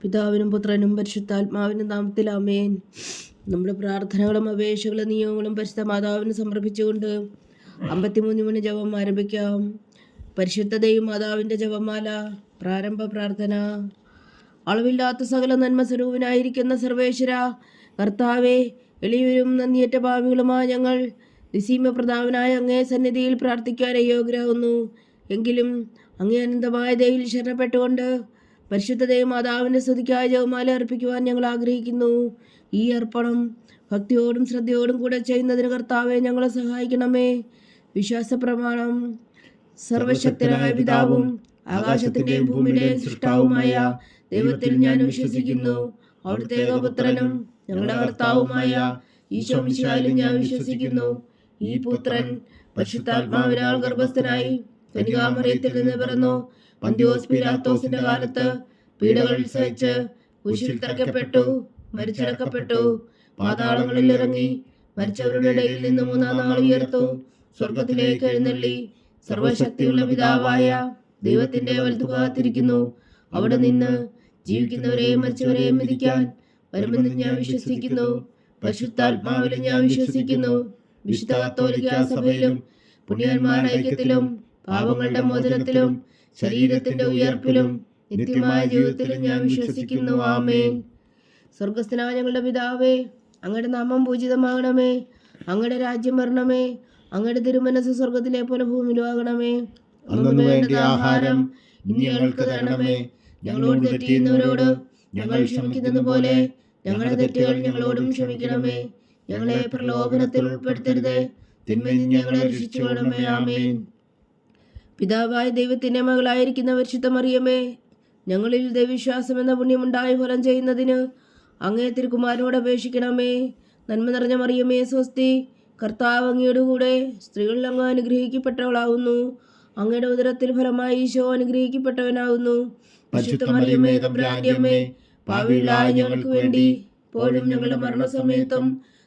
പിതാവിനും പുത്രനും പരിശുദ്ധാത്മാവിനും നാമത്തിൽ ആമേൻ. നമ്മുടെ പ്രാർത്ഥനകളും അപേക്ഷകളും നിയമങ്ങളും പരിശുദ്ധ മാതാവിന് സമർപ്പിച്ചുകൊണ്ട് 53 ജപം ആരംഭിക്കാം. പരിശുദ്ധതയും മാതാവിൻ്റെ ജപമാല. പ്രാരംഭ പ്രാർത്ഥന. അളവില്ലാത്ത സകല നന്മ സ്വരൂപനായിരിക്കുന്ന സർവേശ്വര കർത്താവെ, എളിയവരും നന്ദിയേറ്റ ഭാവികളുമായ ഞങ്ങൾ നിസീമ പ്രതാപനായ അങ്ങേ സന്നിധിയിൽ പ്രാർത്ഥിക്കാൻ അയോഗ്യരാകുന്നു. എങ്കിലും അങ്ങേ അനന്തമായ ദയയിൽ ശരണപ്പെട്ടുകൊണ്ട് പരിശുദ്ധതയും മാതാവിൻ്റെ സ്തുതിക്കായി ജപമാല അർപ്പിക്കുവാൻ ഞങ്ങൾ ആഗ്രഹിക്കുന്നു. ഈ അർപ്പണം ഭക്തിയോടും ശ്രദ്ധയോടും കൂടെ ചെയ്യുന്നതിന് കർത്താവെ ഞങ്ങളെ സഹായിക്കണമേ. വിശ്വാസ പ്രമാണം. സർവശക്തനായ പിതാവും ആകാശത്തിൻ്റെയും ഭൂമിയുടെയും സൃഷ്ടാവുമായ ദൈവത്തിൽ ഞാൻ വിശ്വസിക്കുന്നു. അവിടുത്തെ ഏകപുത്രനും ഞങ്ങളുടെ കർത്താവുമായ ഈശോ മിശിഹായിലും ഞാൻ വിശ്വസിക്കുന്നു. ഈ പുത്രൻ പരിശുദ്ധാത്മാവിനാൽ ഗർഭസ്ഥനായി കന്യകാമറിയത്തിൽ നിന്ന് പിറന്നു. പന്തിയോസ് പീലാത്തോസിന്റെ കാലത്ത് പീഡകൾ സഹിച്ച് കുരിശിൽ തറയ്ക്കപ്പെട്ടു, മരിച്ചടക്കപ്പെട്ടു, പാതാളങ്ങളിൽ ഇറങ്ങി, മരിച്ചവരുടെ ഇടയിൽ നിന്ന് 3-ാം നാൾ ഉയർത്തു, സ്വർഗത്തിലേക്ക് എഴുന്നള്ളി, സർവശക്തിയുള്ള പിതാവായ ദൈവത്തിന്റെ വലതുഭാഗത്തിരിക്കുന്നു. അവിടെ നിന്ന് ജീവിക്കുന്നവരെയും മരിച്ചവരെയും വിധിക്കാൻ വരുമെന്ന് ഞാൻ വിശ്വസിക്കുന്നു. പരിശുദ്ധാത്മാവിലും ഞാൻ വിശ്വസിക്കുന്നു. വിശുദ്ധ കത്തോലിക്കാ സഭയിലും പുണ്യന്മാരുടെ ഐക്യത്തിലും പാപങ്ങളുടെ മോചനത്തിലും ശരീരത്തിന്റെ ഉയർപ്പിലും നിത്യമായ ജീവിതത്തിലും ഞാൻ വിശ്വസിക്കുന്നു. ആമേൻ. സ്വർഗസ്ഥനായ ഞങ്ങളുടെ പിതാവേ, അങ്ങയുടെ നാമം പൂജിതമാകണമേ. അങ്ങയുടെ രാജ്യം വരണമേ. അങ്ങയുടെ തിരുമനസ് സ്വർഗത്തിലെ പോലെ ഭൂമിയിലാകണമേ. അന്നു വേണ്ട ആഹാരം ഇനി ഞങ്ങൾക്ക് തരണമേ. ഞങ്ങളോട് തെറ്റ് ചെയ്യുന്നവരോട് ഞങ്ങൾ ക്ഷമിക്കുന്നത് പോലെ ഞങ്ങളുടെ തെറ്റുകൾ ഞങ്ങളോടും ക്ഷമിക്കണമേ. ഞങ്ങളെ പ്രലോഭനത്തിൽ ഉൾപ്പെടുത്തരുതേ, തിന്മയിൽ നിന്ന് ഞങ്ങളെ രക്ഷിച്ചുകൊള്ളണമേ. ആമേൻ. പിതാവായ ദൈവത്തിന്റെ മകളായിരിക്കുന്ന പരിശുദ്ധ മറിയമേ, ഞങ്ങളിൽ ദൈവവിശ്വാസം എന്ന പുണ്യമുണ്ടായി ഫലം ചെയ്യുന്നതിന് അങ്ങേ തിരുക്കുമാരനോട് അപേക്ഷിക്കണമേ. നന്മ നിറഞ്ഞ മറിയമേ സ്വസ്തി, കർത്താവ് അങ്ങയുടെ കൂടെ സ്ത്രീകളിൽ അങ്ങ് അനുഗ്രഹിക്കപ്പെട്ടവളാകുന്നു. അങ്ങയുടെ ഉദരത്തിൽ ഫലമായി ഈശോ അനുഗ്രഹിക്കപ്പെട്ടവനാകുന്നു. പരിശുദ്ധ മറിയമേ തമ്പുരാന്റെ അമ്മേ, പാപികളായ ഞങ്ങൾക്ക് വേണ്ടി ഇപ്പോഴും ഞങ്ങളുടെ മരണസമയത്തും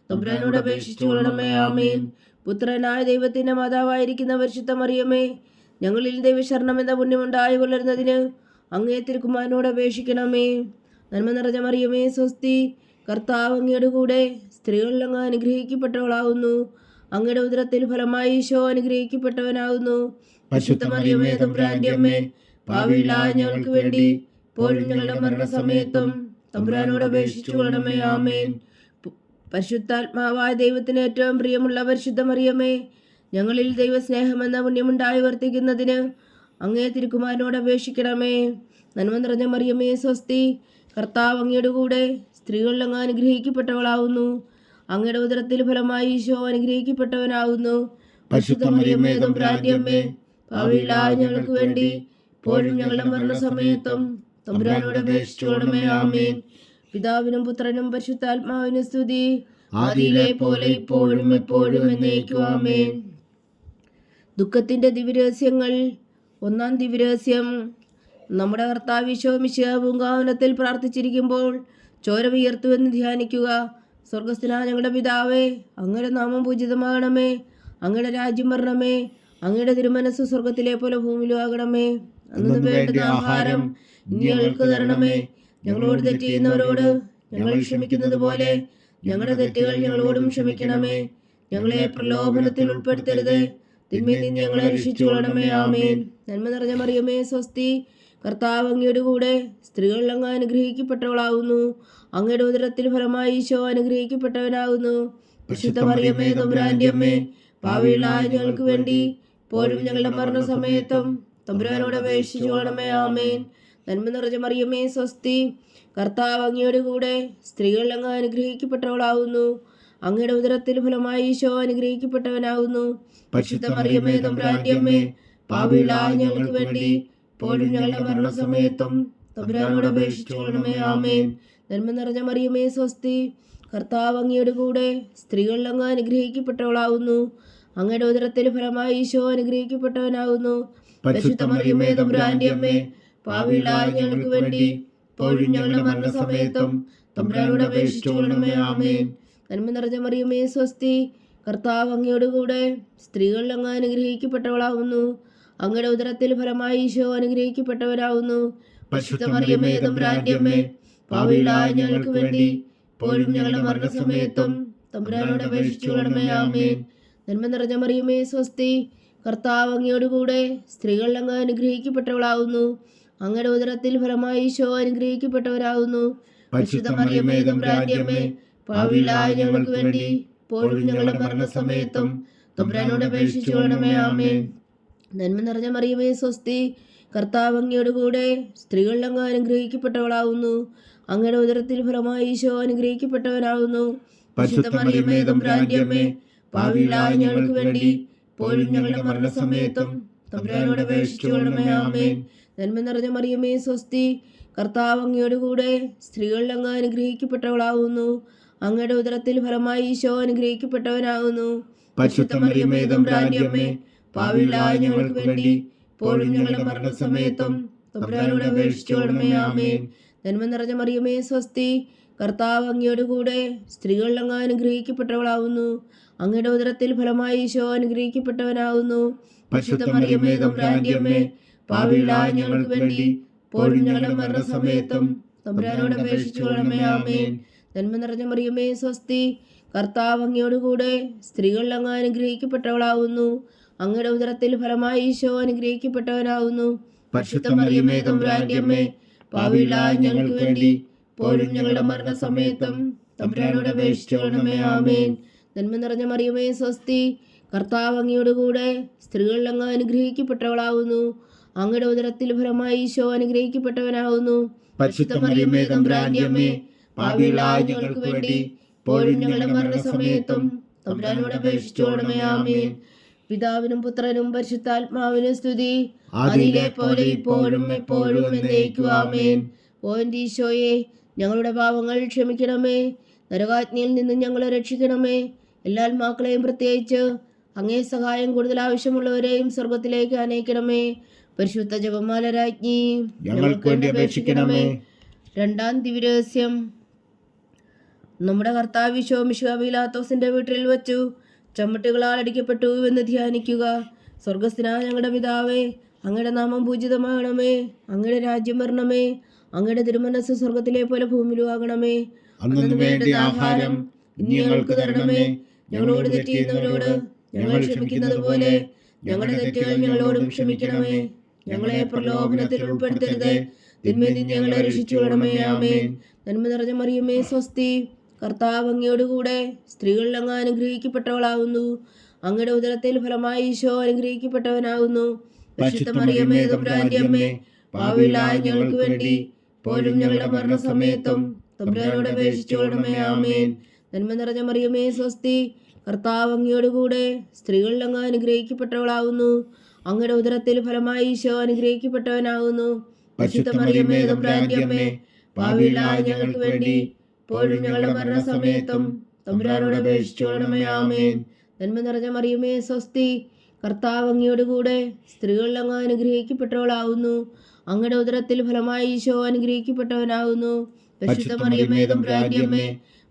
തമ്പുരാനോട് അപേക്ഷിച്ചു കൊള്ളണമേ. ആമേൻ. പുത്രനായ ദൈവത്തിന്റെ മാതാവായിരിക്കുന്ന പരിശുദ്ധ മറിയമേ, ഞങ്ങളിൽ ദൈവശരണം എന്ന പുണ്യമുണ്ടായി വളരുന്നതിന് അങ്ങേ തിരുക്കുമാരനോട് അപേക്ഷിക്കണമേ. നന്മ നിറഞ്ഞ മറിയമേ സ്വസ്തി, കർത്താവ് അങ്ങയുടെ കൂടെ സ്ത്രീകളിൽ അങ്ങ് അനുഗ്രഹിക്കപ്പെട്ടവളാകുന്നു. അങ്ങയുടെ ഉദരത്തിൽ ഫലമായി ഈശോ അനുഗ്രഹിക്കപ്പെട്ടവനാകുന്നു. പരിശുദ്ധ മറിയമേ തമ്പുരാന്റെ അമ്മേ, പാപികളായ ഞങ്ങൾക്ക് വേണ്ടി ഇപ്പോഴും ഞങ്ങളുടെ മരണസമയത്തും തമ്പുരാനോട് അപേക്ഷിച്ചു കൊള്ളണമേ. ആമേൻ. പരിശുദ്ധാത്മാവായ ദൈവത്തിന് ഏറ്റവും പ്രിയമുള്ള പരിശുദ്ധ മറിയമേ, ഞങ്ങളിൽ ദൈവസ്നേഹമെന്ന പുണ്യമുണ്ടായി വർത്തിക്കുന്നതിന് അങ്ങേ തിരുക്കുമാരനോട് അപേക്ഷിക്കണമേ. നന്മ നിറഞ്ഞ മറിയമേ സ്വസ്തി, കർത്താവ് അങ്ങയുടെ കൂടെ സ്ത്രീകളിൽ അങ്ങ് അനുഗ്രഹിക്കപ്പെട്ടവളാകുന്നു. അങ്ങയുടെ ഉദരത്തിൽ ഫലമായി ഈശോ അനുഗ്രഹിക്കപ്പെട്ടവനാകുന്നു. പരിശുദ്ധ മറിയമേ തമ്പുരാന്റെ അമ്മേ, പാപികളായ ഞങ്ങൾക്ക് വേണ്ടി ഇപ്പോഴും ഞങ്ങളുടെ മരണസമയത്തും തമ്പുരാനോട് അപേക്ഷിച്ചു കൊള്ളണമേ. ആമേൻ. പിതാവിനും പുത്രനും പരിശുദ്ധാത്മാവിനും സ്തുതി, ആദിയിലെ പോലെ ഇപ്പോഴും എപ്പോഴും എന്നേക്കും. ആമേൻ. ദുഃഖത്തിന്റെ ദിവ്യരഹസ്യങ്ങൾ. 1-ാം ദിവ്യരഹസ്യം. നമ്മുടെ കർത്താവ് ഈശോ മിശിഹാ പൂങ്കാവനത്തിൽ പ്രാർത്ഥിച്ചിരിക്കുമ്പോൾ ചോര വിയർത്തുവെന്ന് ധ്യാനിക്കുക. സ്വർഗസ്ഥനായ ഞങ്ങളുടെ പിതാവേ, അങ്ങയുടെ നാമം പൂജിതമാകണമേ. അങ്ങയുടെ രാജ്യം വരണമേ. അങ്ങയുടെ തിരുമനസ് സ്വർഗത്തിലെ പോലെ ഭൂമിയിലും ആകണമേ. അന്നു വേണ്ടുന്ന ആഹാരം ഇനി ഞങ്ങൾക്ക് തരണമേ. ഞങ്ങളോട് തെറ്റ് ചെയ്യുന്നവരോട് ഞങ്ങൾ ക്ഷമിക്കുന്നത് പോലെ ഞങ്ങളുടെ തെറ്റുകൾ ഞങ്ങളോടും ക്ഷമിക്കണമേ. ഞങ്ങളെ പ്രലോഭനത്തിൽ ഉൾപ്പെടുത്തരുത്, തിന്മയിൽ നിന്ന് ഞങ്ങളെ രക്ഷിച്ചു കൊള്ളണമേ. ആമേൻ. നന്മ നിറഞ്ഞ മറിയമേ സ്വസ്തി, കർത്താവ് അങ്ങയുടെ കൂടെ സ്ത്രീകളിൽ അങ്ങ് അനുഗ്രഹിക്കപ്പെട്ടവളാകുന്നു. അങ്ങയുടെ ഉദരത്തിൽ ഫലമായി ഈശോ അനുഗ്രഹിക്കപ്പെട്ടവനാകുന്നു. പരിശുദ്ധ മറിയമേ തമ്പുരാന്റെ അമ്മേ, പാപികളായ ഞങ്ങൾക്ക് വേണ്ടി ഇപ്പോഴും ഞങ്ങളുടെ മരണസമയത്തും തമ്പുരാനോട് അപേക്ഷിച്ചു കൊള്ളണമേ. ആമേൻ. നന്മ നിറഞ്ഞ മറിയമേ സ്വസ്തി, കർത്താവ് അങ്ങയുടെ കൂടെ സ്ത്രീകളിൽ അങ്ങ് അനുഗ്രഹിക്കപ്പെട്ടവളാകുന്നു. അങ്ങയുടെ ഉദരത്തിൽ ഫലമായി ഈശോ അനുഗ്രഹിക്കപ്പെട്ടവനാകുന്നു. പരിശുദ്ധ മറിയമേ തമ്പുരാന്റെ അമ്മേ, പാപികളായ ഞങ്ങൾക്ക് വേണ്ടി ഇപ്പോഴും ഞങ്ങളുടെ മരണസമയത്തും തമ്പുരാനോട് അപേക്ഷിച്ചു കൊള്ളണമേ. ആമേൻ. നന്മ നിറഞ്ഞ മറിയമേ സ്വസ്തി, കർത്താവ് അങ്ങയുടെ കൂടെ സ്ത്രീകളിൽ അങ്ങ് അനുഗ്രഹിക്കപ്പെട്ടവളാകുന്നു. അങ്ങയുടെ ഉദരത്തിൽ ഫലമായി ഈശോ അനുഗ്രഹിക്കപ്പെട്ടവനാകുന്നു. പരിശുദ്ധ മറിയമേ തമ്പുരാന്റെ അമ്മേ, പാപികളായ ഞങ്ങൾക്ക് വേണ്ടി ഇപ്പോഴും ഞങ്ങളുടെ മരണസമയത്തും തമ്പുരാനോട് അപേക്ഷിച്ചു കൊള്ളണമേ. ആമേൻ. നന്മ നിറഞ്ഞ മറിയമേ സ്വസ്തി, കർത്താവ് അങ്ങയുടെ കൂടെ സ്ത്രീകളിൽ അങ്ങ് അനുഗ്രഹിക്കപ്പെട്ടവളാകുന്നു. അങ്ങയുടെ ഉദരത്തിൽ ഫലമായി ഈശോ അനുഗ്രഹിക്കപ്പെട്ടവരാകുന്നു. പരിശുദ്ധ മറിയമേ തമ്പുരാന്റെ അമ്മേ, പാപികളായ ഞങ്ങൾക്ക് വേണ്ടി ഇപ്പോഴും ഞങ്ങളുടെ മരണസമയത്തും തമ്പുരാനോട് അപേക്ഷിച്ചുകൊള്ളണമേ. ആമേൻ. നന്മ നിറഞ്ഞ മറിയമേ സ്വസ്തി, കർത്താവ് അങ്ങയോടുകൂടെ സ്ത്രീകൾ അങ്ങ് അനുഗ്രഹിക്കപ്പെട്ടവളാവുന്നു. അങ്ങയുടെ ഉദരത്തിൽ ഫലമായി ഈശോ അനുഗ്രഹിക്കപ്പെട്ടവരാകുന്നു. പരിശുദ്ധ മറിയമേ തമ്പുരാന്റെ അമ്മേ, പാപികളായ ഞങ്ങൾക്ക് വേണ്ടി ഇപ്പോഴും ഞങ്ങളുടെ മരണസമയത്തും തമ്പുരാനോട് അപേക്ഷിച്ചുകൊള്ളണമേ. ആമേൻ. നന്മ നിറഞ്ഞ മറിയമേ സ്വസ്തി, കർത്താവ് അങ്ങയോടുകൂടെ സ്ത്രീകൾ അങ്ങ് അനുഗ്രഹിക്കപ്പെട്ടവളാവുന്നു. അങ്ങയുടെ ഉദരത്തിൽ ഫലമായി ഈശോ അനുഗ്രഹിക്കപ്പെട്ടവനാകുന്നു. പരിശുദ്ധ മറിയമേ തമ്പുരാന്റെ അമ്മേ, പാപികളായ ഞങ്ങൾക്ക് വേണ്ടി ഇപ്പോഴും ഞങ്ങളുടെ മരണസമയത്തും തമ്പുരാനോട് അപേക്ഷിച്ചുകൊള്ളണമേ. ആമേൻ. നന്മ നിറഞ്ഞ മറിയമേ സ്വസ്തി, കർത്താവ് അങ്ങയോടുകൂടെ സ്ത്രീകൾ അങ്ങ് അനുഗ്രഹിക്കപ്പെട്ടവളാവുന്നു. അങ്ങയുടെ ഉദരത്തിൽ ഫലമായി ഈശോ അനുഗ്രഹിക്കപ്പെട്ടവനാകുന്നു. പരിശുദ്ധ മറിയമേ തമ്പുരാന്റെ അമ്മേ, പാപികളായ ഞങ്ങൾക്ക് വേണ്ടി ഇപ്പോഴും ഞങ്ങളുടെ മരണസമയത്തും തമ്പുരാനോട് അപേക്ഷിച്ചുകൊള്ളണമേ. ആമേൻ. നന്മ നിറഞ്ഞ മറിയമേ സ്വസ്തി, കർത്താവ് അങ്ങയോടുകൂടെ സ്ത്രീകൾ അങ്ങ് അനുഗ്രഹിക്കപ്പെട്ടവളാവുന്നു. അങ്ങയുടെ ഉദരത്തിൽ ഫലമായി ഈശോ അനുഗ്രഹിക്കപ്പെട്ടവനാകുന്നു. പരിശുദ്ധ മറിയമേ തമ്പുരാന്റെ അമ്മേ, പാപികളായ ഞങ്ങൾക്ക് വേണ്ടി ഇപ്പോഴും ഞങ്ങളുടെ മരണസമയത്തും തമ്പുരാനോട് അപേക്ഷിച്ചുകൊള്ളണമേ. ആമേൻ. നന്മ നിറഞ്ഞ മറിയമേ സ്വസ്തി, കർത്താവ് അങ്ങയോടുകൂടെ സ്ത്രീകൾ അങ്ങ് അനുഗ്രഹിക്കപ്പെട്ടവളാവുന്നു. അങ്ങയുടെ ഉദരത്തിൽ ഫലമായി ഈശോ അനുഗ്രഹിക്കപ്പെട്ടവനാകുന്നു. പരിശുദ്ധ മറിയമേ തമ്പുരാന്റെ അമ്മേ, പാപികളായ ഞങ്ങൾക്ക് വേണ്ടി ഇപ്പോഴും ഞങ്ങളുടെ മരണസമയത്തും തമ്പുരാനോട് അപേക്ഷിച്ചുകൊള്ളണമേ. ആമേൻ. നന്മ നിറഞ്ഞ മറിയമേ സ്വസ്തി, കർത്താവ് അങ്ങയോടുകൂടെ സ്ത്രീകൾ അങ്ങ് അനുഗ്രഹിക്കപ്പെട്ടവളാവുന്നു. അങ്ങയുടെ ഉദരത്തിൽ ഫലമായി ഈശോ അനുഗ്രഹിക്കപ്പെട്ടവനാകുന്നു. പരിശുദ്ധ മറിയമേ തമ്പുരാന്റെ അമ്മേ, പാപികളായ ഞങ്ങൾക്ക് വേണ്ടി ഇപ്പോഴും ഞങ്ങളുടെ മരണസമയത്തും തമ്പുരാനോട് അപേക്ഷിച്ചുകൊള്ളണമേ. ആമേൻ. പിതാവിനും പുത്രനും പരിശുദ്ധാത്മാവിനും സ്തുതി, അതിലെ പോലെ ഇപ്പോഴും എപ്പോഴും എന്നേക്കും. ആമേൻ. ഓ എൻ്റെ ഈശോയെ, ഞങ്ങളുടെ പാപങ്ങൾ ക്ഷമിക്കണമേ. നരകാജ്ഞയിൽ നിന്ന് ഞങ്ങളെ രക്ഷിക്കണമേ. എല്ലാ ആത്മാക്കളെയും പ്രത്യേകിച്ച് അങ്ങേ സഹായം കൂടുതൽ ആവശ്യമുള്ളവരെയും സ്വർഗത്തിലേക്ക് അനയിക്കണമേ. പരിശുദ്ധ ജപമാല രാജ്ഞി, ഞങ്ങൾക്ക് വേണ്ടി അപേക്ഷിക്കണമേ. രണ്ടാം ദിവ്യരഹസ്യം. നമ്മുടെ കർത്താവ് ഈശോ മിശിഹാ പീലാത്തോസിന്റെ വീട്ടിൽ വച്ചു ചമ്മട്ടുകളാൽ അടിക്കപ്പെട്ടു എന്ന് ധ്യാനിക്കുക. സ്വർഗസ്ഥനായ ഞങ്ങളുടെ പിതാവേ, അങ്ങയുടെ നാമം പൂജിതമാകണമേ. അങ്ങയുടെ രാജ്യം വരണമേ. അങ്ങയുടെ തിരുമനസ്സ് സ്വർഗത്തിലെ പോലെ ഭൂമിയിലും ആകണമേ. അന്നു വേണ്ട ആഹാരം ഇനി ഞങ്ങൾക്ക് തരണമേ. ഞങ്ങളോട് തെറ്റ് ചെയ്യുന്നവരോട് ഞങ്ങൾ ക്ഷമിക്കുന്നത് പോലെ ഞങ്ങളുടെ തെറ്റുകൾ ഞങ്ങളോടും ക്ഷമിക്കണമേ. ഞങ്ങളെ പ്രലോഭനത്തിൽ ഉൾപ്പെടുത്തരുത്, തിന്മയിൽ നിന്ന് ഞങ്ങളെ രക്ഷിച്ചുകൊള്ളണമേ. ആമേൻ. നന്മ നിറഞ്ഞ മറിയമേ സ്വസ്തി, കർത്താവ് അങ്ങയോടുകൂടെ സ്ത്രീകൾ അങ്ങ് അനുഗ്രഹിക്കപ്പെട്ടവളാകുന്നു. അങ്ങയുടെ ഉദരത്തിൽ ഫലമായി ഈശോ അനുഗ്രഹിക്കപ്പെട്ടവനാകുന്നു. പരിശുദ്ധ മറിയമേ തമ്പുരാന്റെ അമ്മേ, പാപികളായ ഞങ്ങൾക്ക് വേണ്ടി ഇപ്പോഴും ഞങ്ങളുടെ മരണസമയത്തും തമ്പുരാനോട് അപേക്ഷിച്ചുകൊള്ളണമേ. ആമേൻ. നന്മ നിറഞ്ഞ മറിയമേ സ്വസ്തി, കർത്താവ് അങ്ങയോടുകൂടെ സ്ത്രീകൾ അങ്ങ് അനുഗ്രഹിക്കപ്പെട്ടവളാകുന്നു. അങ്ങയുടെ ഉദരത്തിൽ ഫലമായി ഈശോ അനുഗ്രഹിക്കപ്പെട്ടവനാകുന്നു. പരിശുദ്ധ മറിയമേ തമ്പുരാന്റെ അമ്മേ, പാപികളായ ഞങ്ങൾക്ക് വേണ്ടി ഇപ്പോഴും ഞങ്ങളുടെ മരണസമയത്തും തമ്പുരാനോട് അപേക്ഷിച്ചുകൊള്ളണമേ. ആമേൻ. നന്മ നിറഞ്ഞ മറിയമേ സ്വസ്തി, കർത്താവ് അങ്ങയോടുകൂടെ സ്ത്രീകൾ അങ്ങ് അനുഗ്രഹിക്കപ്പെട്ടവളാകുന്നു. അങ്ങയുടെ ഉദരത്തിൽ ഫലമായി ഈശോ അനുഗ്രഹിക്കപ്പെട്ടവനാകുന്നു. പരിശുദ്ധ മറിയമേ തമ്പുരാന്റെ അമ്മേ,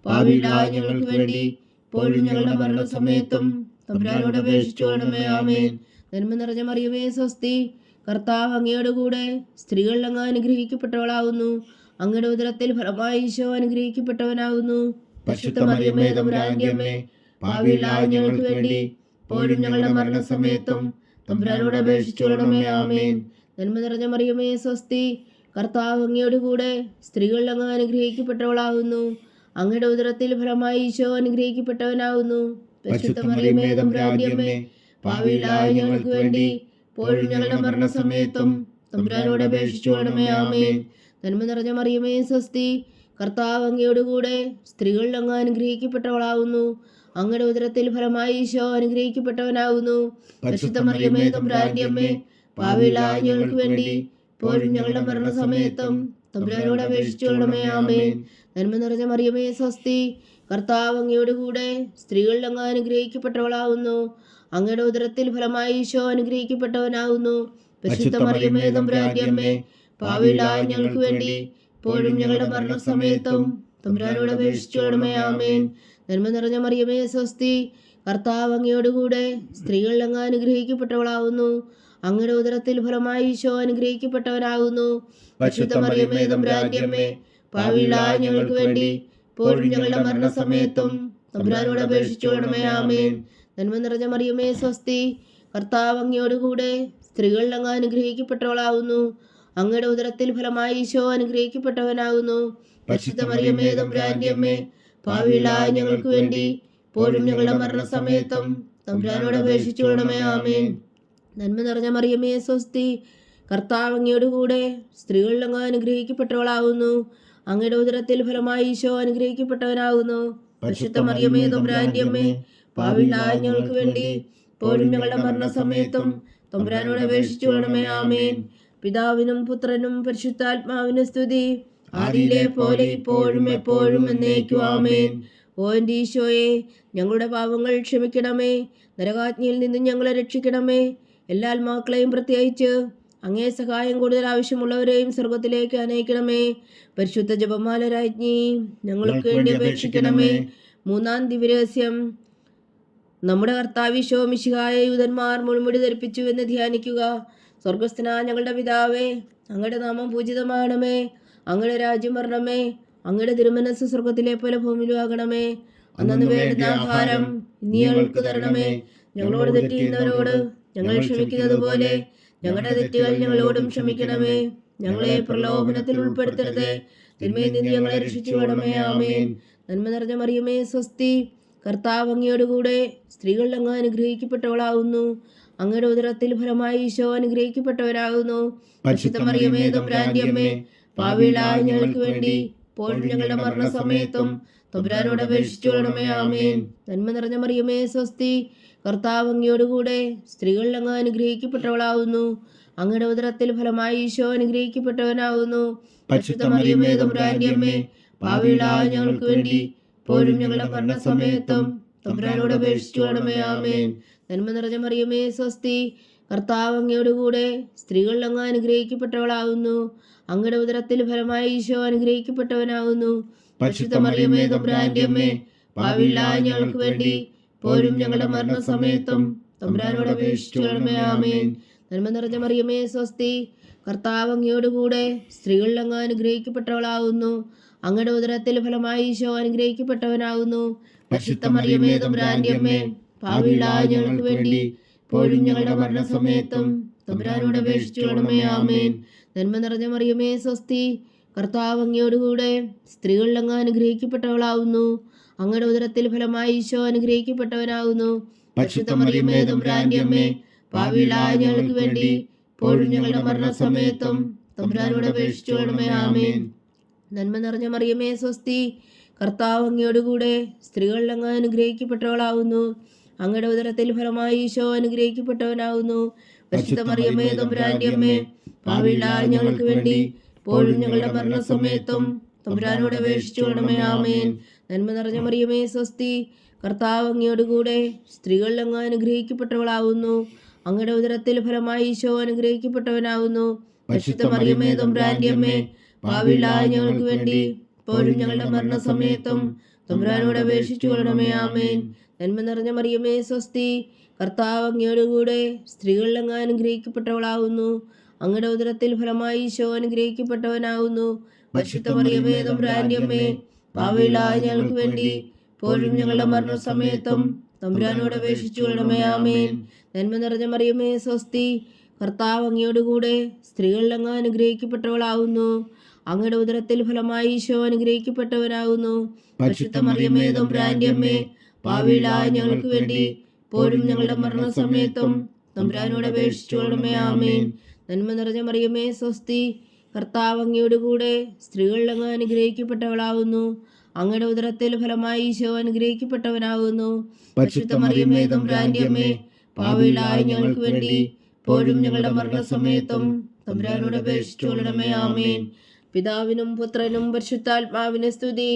പാപികളായ ഞങ്ങൾക്ക് വേണ്ടി ഇപ്പോഴും ഞങ്ങളുടെ മരണസമയത്തും തമ്പുരാനോട് അപേക്ഷിച്ചുകൊള്ളണമേ. ആമേൻ. നന്മ നിറഞ്ഞ മറിയമേ സ്വസ്തി, കർത്താവ് അങ്ങയോടുകൂടെ സ്ത്രീകൾ അങ്ങ് അനുഗ്രഹിക്കപ്പെട്ടവളാകുന്നു. അങ്ങയുടെ ഉദരത്തിൽ ഫലമായി ഈശോ അനുഗ്രഹിക്കപ്പെട്ടവനാകുന്നു. പരിശുദ്ധ മറിയമേ തമ്പുരാന്റെ അമ്മേ, പാപികളായ ഞങ്ങൾക്ക് വേണ്ടി ഇപ്പോഴും ഞങ്ങളുടെ മരണസമയത്തും തമ്പുരാനോട് അപേക്ഷിച്ചുകൊള്ളണമേ. ആമേൻ. നന്മ നിറഞ്ഞ മറിയമേ സ്വസ്തി, കർത്താവ് അങ്ങയോടുകൂടെ സ്ത്രീകൾ അങ്ങ് അനുഗ്രഹിക്കപ്പെട്ടവളാകുന്നു. അങ്ങയുടെ ഉദരത്തിൽ ഫലമായി ഈശോ അനുഗ്രഹിക്കപ്പെട്ടവനാകുന്നു. പരിശുദ്ധ മറിയമേ തമ്പുരാന്റെ അമ്മേ, പാപികളായ ഞങ്ങൾക്ക് വേണ്ടി ഇപ്പോഴും ഞങ്ങളുടെ മരണസമയത്തും തമ്പുരാനോട് അപേക്ഷിച്ചുകൊള്ളണമേ. ആമേൻ. നന്മ നിറഞ്ഞ മറിയമേ സ്വസ്തി, കർത്താവ് അങ്ങയോടുകൂടെ സ്ത്രീകൾ അങ്ങ് അനുഗ്രഹിക്കപ്പെട്ടവളാകുന്നു. അങ്ങയുടെ ഉദരത്തിൽ ഫലമായി ഈശോ അനുഗ്രഹിക്കപ്പെട്ടവനാകുന്നു. പരിശുദ്ധ മറിയമേ തമ്പുരാന്റെ അമ്മേ, പാപികളായ ഞങ്ങൾക്ക് വേണ്ടി ഇപ്പോഴും ഞങ്ങളുടെ മരണസമയത്തും തമ്പുരാനോട് അപേക്ഷിച്ചുകൊള്ളണമേ. ആമേൻ. നന്മ നിറഞ്ഞ മറിയമേ സ്വസ്തി, കർത്താവ് അങ്ങയോടുകൂടെ സ്ത്രീകൾ അങ്ങ് അനുഗ്രഹിക്കപ്പെട്ടവളാകുന്നു. അങ്ങയുടെ ഉദരത്തിൽ ഫലമായി ഈശോ അനുഗ്രഹിക്കപ്പെട്ടവനാകുന്നു. പരിശുദ്ധ മറിയമേ തമ്പുരാന്റെ അമ്മേ, പാപികളായ ഞങ്ങൾക്ക് വേണ്ടി ഇപ്പോഴും ഞങ്ങളുടെ മരണസമയത്തും തമ്പുരാനോട് അപേക്ഷിച്ചുകൊള്ളണമേ. ആമേൻ. നന്മ നിറഞ്ഞ മറിയമേ സ്വസ്തി, കർത്താവ് അങ്ങയോടുകൂടെ സ്ത്രീകൾ അങ്ങ് അനുഗ്രഹിക്കപ്പെട്ടവളാകുന്നു. അങ്ങയുടെ ഉദരത്തിൽ ഫലമായി ഈശോ അനുഗ്രഹിക്കപ്പെട്ടവനാകുന്നു. പരിശുദ്ധ മറിയമേ തമ്പുരാന്റെ അമ്മേ, പാപികളായ ഞങ്ങൾക്ക് വേണ്ടി ഇപ്പോഴും ഞങ്ങളുടെ മരണസമയത്തും തമ്പുരാനോട് അപേക്ഷിച്ചുകൊള്ളണമേ. ആമേൻ. നന്മ നിറഞ്ഞ മറിയമേ സ്വസ്തി, കർത്താവ് അങ്ങയോടുകൂടെ സ്ത്രീകളിൽ അങ്ങ് അനുഗ്രഹിക്കപ്പെട്ടവളാകുന്നു. അങ്ങയുടെ ഉദരത്തിൽ ഫലമായി ഈശോ അനുഗ്രഹിക്കപ്പെട്ടവനാകുന്നു. പരിശുദ്ധ മറിയമേ തമ്പുരാന്റെ അമ്മേ, പാപികളായ ഞങ്ങൾക്ക് വേണ്ടി ഇപ്പോഴും ഞങ്ങളുടെ മരണസമയത്തും തമ്പുരാനോട് അപേക്ഷിച്ചുകൊള്ളണമേ. ആമേൻ. നന്മ നിറഞ്ഞ മറിയമേ സ്വസ്തി, കർത്താവ് അങ്ങയോടുകൂടെ സ്ത്രീകളിൽ അങ്ങ് അനുഗ്രഹിക്കപ്പെട്ടവളാകുന്നു. അങ്ങയുടെ ഉദരത്തിൽ ഫലമായി ഈശോ അനുഗ്രഹിക്കപ്പെട്ടവനാകുന്നു. പരിശുദ്ധ മറിയമേ തമ്പുരാന്റെ അമ്മേ, പാപികളായ ഞങ്ങൾക്ക് വേണ്ടി ഇപ്പോഴും ഞങ്ങളുടെ മരണസമയത്തും തമ്പുരാനോട് അപേക്ഷിച്ചുകൊള്ളണമേ. ആമേൻ. പിതാവിനും പുത്രനും പരിശുദ്ധാത്മാവിനും സ്തുതി, ആദിയിലെ പോലെ ഇപ്പോഴും എപ്പോഴും എന്നേക്കും. ആമേൻ. ഓ എൻ്റെ ഈശോയെ, ഞങ്ങളുടെ പാപങ്ങൾ ക്ഷമിക്കണമേ. നരകാജ്ഞയിൽ നിന്നും ഞങ്ങളെ രക്ഷിക്കണമേ. എല്ലാ ആത്മാക്കളെയും പ്രത്യേകിച്ച് അങ്ങേ സഹായം കൂടുതൽ ആവശ്യമുള്ളവരെയും സ്വർഗത്തിലേക്ക് അനയിക്കണമേ. പരിശുദ്ധ ജപമാല രാജ്ഞി, ഞങ്ങൾക്ക് വേണ്ടി അപേക്ഷിക്കണമേ. മൂന്നാം ദിവ്യരഹസ്യം. നമ്മുടെ കർത്താവ് ഈശോ മിശിഹായെ യൂതന്മാർ മുൾമുടി ധരിപ്പിച്ചു എന്ന് ധ്യാനിക്കുക. സ്വർഗസ്ഥനായ ഞങ്ങളുടെ പിതാവേ, അങ്ങയുടെ നാമം പൂജിതമാകണമേ. അങ്ങയുടെ രാജ്യം വരണമേ. അങ്ങയുടെ തിരുമനസ്സ് സ്വർഗത്തിലെ പോലെ ഭൂമിയിലും ആകണമേ. അന്നു വേണ്ടുന്ന ആഹാരം ഇനി ഞങ്ങൾക്ക് തരണമേ. ഞങ്ങളോട് തെറ്റ് ചെയ്യുന്നവരോട് ഞങ്ങൾ ക്ഷമിക്കുന്നത് പോലെ ഞങ്ങളുടെ തെറ്റുകൾ ഞങ്ങളോടും ക്ഷമിക്കണമേ. ഞങ്ങളെ പ്രലോഭനത്തിൽ ഉൾപ്പെടുത്തരുതേ, തിന്മയിൽ നിന്ന് ഞങ്ങളെ രക്ഷിച്ചുകൊള്ളണമേ. ആമേൻ. നന്മ നിറഞ്ഞ മറിയമേ സ്വസ്തി, കർത്താവ് അങ്ങയോടുകൂടെ സ്ത്രീകളിൽ അങ്ങ് അനുഗ്രഹിക്കപ്പെട്ടവളാകുന്നു. അങ്ങയുടെ ഉദരത്തിൽ ഫലമായി ഈശോ അനുഗ്രഹിക്കപ്പെട്ടവരാകുന്നു. പരിശുദ്ധ മറിയമേ തമ്പുരാന്റെ അമ്മേ, പാപികളായ ഞങ്ങൾക്ക് വേണ്ടി ഇപ്പോഴും ഞങ്ങളുടെ മരണസമയത്തും തമ്പുരാനോട് അപേക്ഷിച്ചുകൊള്ളണമേ. ആമേൻ. നന്മ നിറഞ്ഞ മറിയമേ സ്വസ്തി, കർത്താവ് അങ്ങയോടുകൂടെ സ്ത്രീകളിൽ അങ്ങ് അനുഗ്രഹിക്കപ്പെട്ടവളാകുന്നു. അങ്ങയുടെ ഉദരത്തിൽ ഫലമായി ഈശോ അനുഗ്രഹിക്കപ്പെട്ടവനാകുന്നു. പരിശുദ്ധ മറിയമേ തമ്പുരാന്റെ അമ്മേ, പാപികളായ ഞങ്ങൾക്ക് വേണ്ടി ഇപ്പോഴും ഞങ്ങളുടെ മരണസമയത്തും തമ്പുരാനോട് അപേക്ഷിച്ചുകൊള്ളണമേ. ആമേൻ. നന്മ നിറഞ്ഞ മറിയമേ സ്വസ്തി, കർത്താവ് അങ്ങയോടുകൂടെ സ്ത്രീകളിൽ അങ്ങ് അനുഗ്രഹിക്കപ്പെട്ടവളാകുന്നു. അങ്ങയുടെ ഉദരത്തിൽ ഫലമായി ഈശോ അനുഗ്രഹിക്കപ്പെട്ടവനാകുന്നു. പരിശുദ്ധ മറിയമേ തമ്പുരാന്റെ അമ്മേ, പാപികളായ ഞങ്ങൾക്ക് വേണ്ടി ഇപ്പോഴും ഞങ്ങളുടെ മരണസമയത്തും തമ്പുരാനോട് അപേക്ഷിച്ചുകൊള്ളണമേ. ആമേൻ. നന്മ നിറഞ്ഞ മറിയമേ സ്വസ്തി, കർത്താവ് അങ്ങയോടുകൂടെ സ്ത്രീകളിൽ അങ്ങ് അനുഗ്രഹിക്കപ്പെട്ടവളാകുന്നു. അങ്ങയുടെ ഉദരത്തിൽ ഫലമായി ഈശോ അനുഗ്രഹിക്കപ്പെട്ടവനാകുന്നു. പരിശുദ്ധ മറിയമേ തമ്പുരാന്റെ അമ്മേ, പാപികളായ ഞങ്ങൾക്ക് വേണ്ടി ഇപ്പോഴും ഞങ്ങളുടെ മരണസമയത്തും തമ്പുരാനോട് അപേക്ഷിച്ചുകൊള്ളണമേ. ആമേൻ. നന്മ നിറഞ്ഞ മറിയമേ സ്വസ്തി, കർത്താവ് അങ്ങയോടുകൂടെ സ്ത്രീകളിൽ അങ്ങ് അനുഗ്രഹിക്കപ്പെട്ടവളാകുന്നു. അങ്ങയുടെ ഉദരത്തിൽ ഫലമായി ഈശോ അനുഗ്രഹിക്കപ്പെട്ടവനാകുന്നു. പരിശുദ്ധ മറിയമേ തമ്പുരാന്റെ അമ്മേ, പാപികളായ ഞങ്ങൾക്ക് വേണ്ടി ഇപ്പോഴും ഞങ്ങളുടെ മരണസമയത്തും തമ്പുരാനോട് അപേക്ഷിച്ചുകൊള്ളണമേ. ആമേൻ. നന്മ നിറഞ്ഞ മറിയമേ സ്വസ്തി, കർത്താവ് അങ്ങയോടുകൂടെ സ്ത്രീകളിൽ അങ്ങ് അനുഗ്രഹിക്കപ്പെട്ടവളാകുന്നു. അങ്ങയുടെ ഉദരത്തിൽ ഫലമായി ഈശോ അനുഗ്രഹിക്കപ്പെട്ടവനാകുന്നു. പരിശുദ്ധ മറിയമേ തമ്പുരാന്റെ അമ്മേ, പാപികളായ ഞങ്ങൾക്ക് വേണ്ടി ഇപ്പോഴും ഞങ്ങളുടെ മരണസമയത്തും തമ്പുരാനോട് അപേക്ഷിച്ചുകൊള്ളണമേ. ആമേൻ. നന്മ നിറഞ്ഞ മറിയമേ സ്വസ്തി, കർത്താവ് അങ്ങയോടുകൂടെ സ്ത്രീകളിൽ അങ്ങ് അനുഗ്രഹിക്കപ്പെട്ടവളാകുന്നു. അങ്ങയുടെ ഉദരത്തിൽ ഫലമായി ഈശോ അനുഗ്രഹിക്കപ്പെട്ടവനാകുന്നു. പരിശുദ്ധ മറിയമേ തമ്പുരാന്റെ അമ്മേ, പാപികളായ ഞങ്ങൾക്ക് വേണ്ടി ഇപ്പോഴും ഞങ്ങളുടെ മരണസമയത്തും തമ്പുരാനോട് അപേക്ഷിച്ചുകൊള്ളണമേ. ആമേൻ. നന്മ നിറഞ്ഞ മറിയമേ സ്വസ്തി, കർത്താവ് അങ്ങയോടുകൂടെ സ്ത്രീകളിൽ അങ്ങ് അനുഗ്രഹിക്കപ്പെട്ടവളാകുന്നു. അങ്ങയുടെ ഉദരത്തിൽ ഫലമായി ഈശോ അനുഗ്രഹിക്കപ്പെട്ടവനാകുന്നു. പരിശുദ്ധ മറിയമേ തമ്പുരാന്റെ അമ്മേ, പാപികളായ ഞങ്ങൾക്ക് വേണ്ടി ഇപ്പോഴും ഞങ്ങളുടെ മരണസമയത്തും തമ്പുരാനോട് അപേക്ഷിച്ചുകൊള്ളണമേ. ആമേൻ. നന്മ നിറഞ്ഞ മറിയമേ സ്വസ്തി, കർത്താവ് അങ്ങയോടുകൂടെ സ്ത്രീകളിൽ അങ്ങ് അനുഗ്രഹിക്കപ്പെട്ടവളാകുന്നു. അങ്ങയുടെ ഉദരത്തിൽ ഫലമായി ഈശോ അനുഗ്രഹിക്കപ്പെട്ടവനാകുന്നു. പരിശുദ്ധ മറിയമേ തമ്പുരാന്റെ അമ്മേ, പാപികളായ ഞങ്ങൾക്ക് വേണ്ടി ഇപ്പോഴും ഞങ്ങളുടെ മരണസമയത്തും തമ്പുരാനോട് അപേക്ഷിച്ചുകൊള്ളണമേ. ആമേൻ. നന്മ നിറഞ്ഞ മറിയമേ സ്വസ്തി, കർത്താവ് അങ്ങയോടുകൂടെ സ്ത്രീകളിൽ അങ്ങ് അനുഗ്രഹിക്കപ്പെട്ടവളാകുന്നു. അങ്ങയുടെ ഉദരത്തിൽ ഫലമായി ഈശോ അനുഗ്രഹിക്കപ്പെട്ടവനാകുന്നു. പരിശുദ്ധ മറിയമേ തമ്പുരാന്റെ അമ്മേ, പാപികളായ ഞങ്ങൾക്ക് വേണ്ടി ഇപ്പോഴും ഞങ്ങളുടെ മരണസമയത്തും തമ്പുരാനോട് അപേക്ഷിച്ചുകൊള്ളണമേ. ആമേൻ. പിതാവിനും പുത്രനും പരിശുദ്ധാത്മാവിനും സ്തുതി,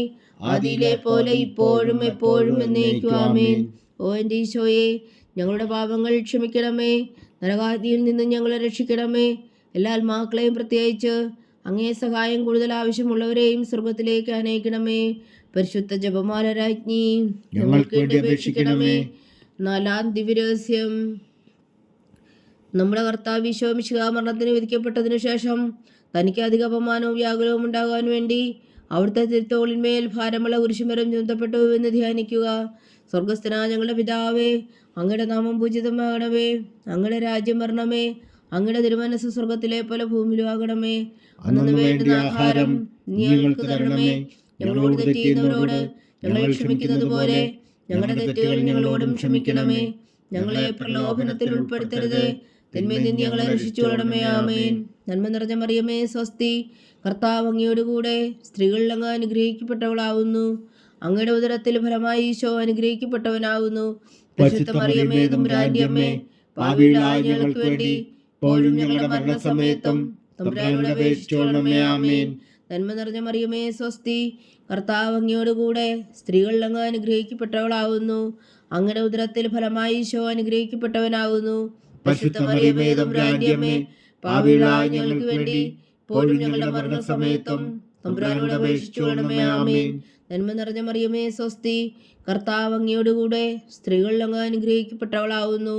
ആദിയിലെ പോലെ ഇപ്പോഴും എപ്പോഴും എന്നേക്കും. ആമേൻ. ഓ എൻ്റെ ഈശോയെ, ഞങ്ങളുടെ പാപങ്ങൾ ക്ഷമിക്കണമേ. നരകാഗ്നിയിൽ നിന്ന് ഞങ്ങളെ രക്ഷിക്കണമേ. എല്ലാ ആത്മാക്കളെയും പ്രത്യേകിച്ച് അങ്ങേ സഹായം കൂടുതൽ ആവശ്യമുള്ളവരെയും സ്വർഗത്തിലേക്ക് അനയിക്കണമേ. പരിശുദ്ധ ജപമാല രാജ്ഞി, ഞങ്ങൾക്ക് വേണ്ടി അപേക്ഷിക്കണമേ. നാലാം ദിവ്യരഹസ്യം. നമ്മുടെ കർത്താവ് ഈശോ മിശിഹാ മരണത്തിന് വിധിക്കപ്പെട്ടതിനു ശേഷം തനിക്ക് അധിക അപമാനവും വ്യാകുലവും ഉണ്ടാകാൻ വേണ്ടി അവിടുത്തെ തിരുത്തോളിന്മേൽ ഭാരമുള്ള കുരിശുമരം ചുമത്തപ്പെട്ടു എന്ന് ധ്യാനിക്കുക. സ്വർഗസ്ഥനായ ഞങ്ങളുടെ പിതാവേ, അങ്ങയുടെ നാമം പൂജിതമാകണമേ. അങ്ങയുടെ രാജ്യം വരണമേ. അങ്ങയുടെ തിരുമനസ്സ് സ്വർഗത്തിലെ പോലെ ഭൂമിയിലും ആകണമേ. അന്നു വേണ്ടുന്ന ആഹാരം നീ ഞങ്ങൾക്ക് തരണമേ. ഞങ്ങളോട് തെറ്റ് ചെയ്യുന്നവരോട് ഞങ്ങൾ ക്ഷമിക്കുന്നത് പോലെ ഞങ്ങളുടെ തെറ്റുകൾ ഞങ്ങളോടും ക്ഷമിക്കണമേ. ഞങ്ങളെ പ്രലോഭനത്തിൽ ഉൾപ്പെടുത്തരുത്, തിന്മയിൽ നിന്ന് ഞങ്ങളെ രക്ഷിച്ചുകൊള്ളണമേ. ആമേൻ. നന്മ നിറഞ്ഞ മറിയമേ, സ്വസ്തി. കർത്താവ് അങ്ങയോടുകൂടെ സ്ത്രീകളിൽ അങ്ങ് അനുഗ്രഹിക്കപ്പെട്ടവളാവുന്നു. അങ്ങയുടെ ഉദരത്തിൽ ഫലമായി ഈശോ അനുഗ്രഹിക്കപ്പെട്ടവനാവുന്നു. പരിശുദ്ധ മറിയമേ, തമ്പുരാന്റെ അമ്മേ, പാപികളായ ഞങ്ങൾക്ക് വേണ്ടി ഇപ്പോഴും ഞങ്ങളുടെ മരണസമയത്തും തമ്പുരാനോട് അപേക്ഷിച്ചുകൊള്ളണമേ. ആമേൻ. നന്മ നിറഞ്ഞ മറിയമേ, സ്വസ്തി. കർത്താവ് അങ്ങയോടുകൂടെ സ്ത്രീകളിൽ അങ്ങ് അനുഗ്രഹിക്കപ്പെട്ടവളാവുന്നു. അങ്ങയുടെ ഉദരത്തിൽ ഫലമായി ഈശോ അനുഗ്രഹിക്കപ്പെട്ടവനാവുന്നു. പരിശുദ്ധ മറിയമേ, തമ്പുരാന്റെ അമ്മേ, പാപികളായ ഞങ്ങൾക്ക് വേണ്ടി ഇപ്പോഴും ഞങ്ങളുടെ മരണസമയത്തും തമ്പുരാനോട് അപേക്ഷിച്ചുകൊള്ളണമേ. ആമേൻ. നന്മ നിറഞ്ഞ മറിയമേ, സ്വസ്തി. കർത്താവ് അങ്ങയോടുകൂടെ സ്ത്രീകളിൽ അങ്ങ് അനുഗ്രഹിക്കപ്പെട്ടവളാവുന്നു.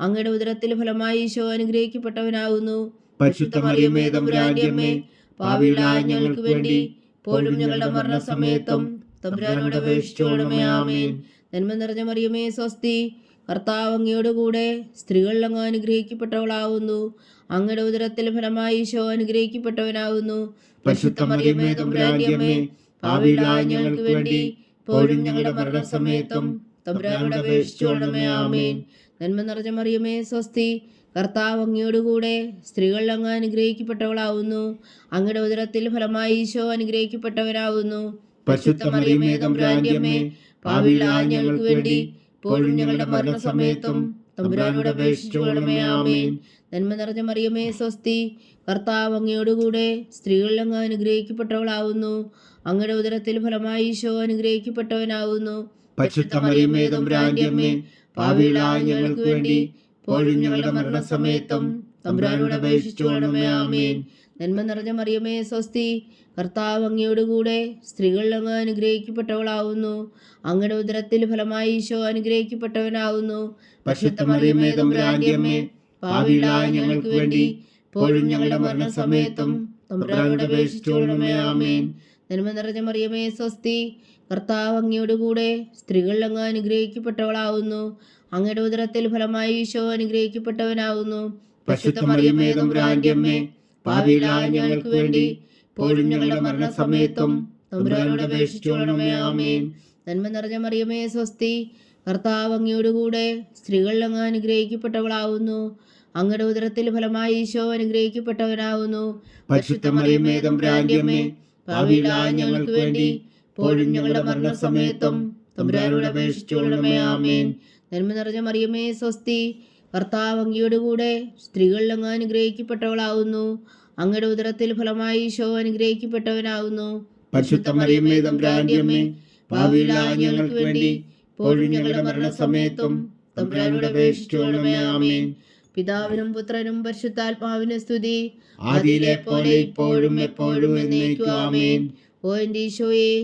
അങ്ങയുടെ ഉദരത്തിൽ ഫലമായി ഈശോ അനുഗ്രഹിക്കപ്പെട്ടവനാവുന്നു. പരിശുദ്ധ മറിയമേ, തമ്പുരാന്റെ അമ്മേ, പാപികളായ ഞങ്ങൾക്ക് വേണ്ടി ഇപ്പോഴും ഞങ്ങളുടെ മരണസമയത്തും തമ്പുരാനോട് അപേക്ഷിച്ചുകൊള്ളണമേ. ആമേൻ. നന്മ നിറഞ്ഞ മറിയമേ, സ്വസ്തി. കർത്താവ് അങ്ങയോടുകൂടെ സ്ത്രീകളിൽ അങ്ങ് അനുഗ്രഹിക്കപ്പെട്ടവളാവുന്നു. അങ്ങയുടെ ഉദരത്തിൽ ഫലമായി ഈശോ അനുഗ്രഹിക്കപ്പെട്ടവനാവുന്നു. പരിശുദ്ധ മറിയമേ, തമ്പുരാന്റെ അമ്മേ, പാപികളായ ഞങ്ങൾക്ക് വേണ്ടി ഇപ്പോഴും ഞങ്ങളുടെ മരണസമയത്തും തമ്പുരാനോട് അപേക്ഷിച്ചുകൊള്ളണമേ. ആമേൻ. നന്മ നിറഞ്ഞ മറിയമേ, സ്വസ്തി. കർത്താവ് അങ്ങയോടുകൂടെ സ്ത്രീകളിൽ അങ്ങ് അനുഗ്രഹിക്കപ്പെട്ടവളാവുന്നു. അങ്ങയുടെ ഉദരത്തിൽ ഫലമായി ഈശോ അനുഗ്രഹിക്കപ്പെട്ടവനാവുന്നു. പരിശുദ്ധ മറിയമേ, തമ്പുരാന്റെ അമ്മേ, പാപികളായ ഞങ്ങൾക്ക് വേണ്ടി ഇപ്പോഴും ഞങ്ങളുടെ മരണസമയത്തും തമ്പുരാനോട് അപേക്ഷിച്ചുകൊള്ളണമേ. ആമേൻ. നന്മ നിറഞ്ഞ മറിയമേ, സ്വസ്തി. കർത്താവ് അങ്ങയോടുകൂടെ സ്ത്രീകളിൽ അങ്ങ് അനുഗ്രഹിക്കപ്പെട്ടവളാവുന്നു. അങ്ങയുടെ ഉദരത്തിൽ ഫലമായി ഈശോ അനുഗ്രഹിക്കപ്പെട്ടവനാവുന്നു. പരിശുദ്ധ മറിയമേ, തമ്പുരാന്റെ അമ്മേ, പാപികളായ ഞങ്ങൾക്ക് വേണ്ടി ഇപ്പോഴും ഞങ്ങളുടെ മരണസമയത്തും തമ്പുരാനോട് അപേക്ഷിച്ചുകൊള്ളണമേ. ആമേൻ. നന്മ നിറഞ്ഞ മറിയമേ, സ്വസ്തി. കർത്താവ് അങ്ങയോടുകൂടെ സ്ത്രീകളിൽ അങ്ങ് അനുഗ്രഹിക്കപ്പെട്ടവളാവുന്നു. അങ്ങയുടെ ഉദരത്തിൽ ഫലമായി ഈശോ അനുഗ്രഹിക്കപ്പെട്ടവനാവുന്നു. പരിശുദ്ധ മറിയമേ, തമ്പുരാന്റെ അമ്മേ, പാപികളായ ഞങ്ങൾക്ക് വേണ്ടി ഇപ്പോഴും ഞങ്ങളുടെ മരണസമയത്തും തമ്പുരാനോട് അപേക്ഷിച്ചുകൊള്ളണമേ. ആമേൻ. നന്മ നിറഞ്ഞ മറിയമേ, സ്വസ്തി. കർത്താവ് അങ്ങയോടുകൂടെ സ്ത്രീകളിൽ അങ്ങ് അനുഗ്രഹിക്കപ്പെട്ടവളാവുന്നു. അങ്ങയുടെ ഉദരത്തിൽ ഫലമായി ഈശോ അനുഗ്രഹിക്കപ്പെട്ടവനാവുന്നു. പരിശുദ്ധ മറിയമേ, തമ്പുരാന്റെ അമ്മേ, പാപികളായ ഞങ്ങൾക്ക് വേണ്ടി ഇപ്പോഴും ഞങ്ങളുടെ മരണസമയത്തും തമ്പുരാനോട് അപേക്ഷിച്ചുകൊള്ളണമേ. ആമേൻ. നന്മ നിറഞ്ഞ മറിയമേ, സ്വസ്തി. കർത്താവ് അങ്ങയോടുകൂടെ സ്ത്രീകളിൽ അങ്ങ് അനുഗ്രഹിക്കപ്പെട്ടവളാവുന്നു. അങ്ങയുടെ ഉദരത്തിൽ ഫലമായി ഈശോ അനുഗ്രഹിക്കപ്പെട്ടവനാവുന്നു. പരിശുദ്ധ മറിയമേ, തമ്പുരാന്റെ അമ്മേ, പാപികളായ ഞങ്ങൾക്ക് വേണ്ടി ഇപ്പോഴും ഞങ്ങളുടെ മരണസമയത്തും തമ്പുരാനോട് അപേക്ഷിച്ചുകൊള്ളണമേ. ആമേൻ. നന്മ നിറഞ്ഞ മറിയമേ, സ്വസ്തി. കർത്താവ് അങ്ങയോടുകൂടെ സ്ത്രീകളിൽ അങ്ങ് അനുഗ്രഹിക്കപ്പെട്ടവളാവുന്നു. അങ്ങയുടെ ഉദരത്തിൽ ഫലമായി ഈശോ അനുഗ്രഹിക്കപ്പെട്ടവനാവുന്നു. പരിശുദ്ധ മറിയമേ, തമ്പുരാന്റെ അമ്മേ, പാപികളായ ഞങ്ങൾക്ക് വേണ്ടി ഇപ്പോഴും ഞങ്ങളുടെ മരണസമയത്തും തമ്പുരാനോട് അപേക്ഷിച്ചുകൊള്ളണമേ. ആമേൻ. പിതാവിനും പുത്രനും പരിശുദ്ധാത്മാവിനും സ്തുതി, ആദിയിലെ പോലെ ഇപ്പോഴും എപ്പോഴും എന്നേക്കും. ആമേൻ. ഓ എൻ്റെ ഈശോയെ,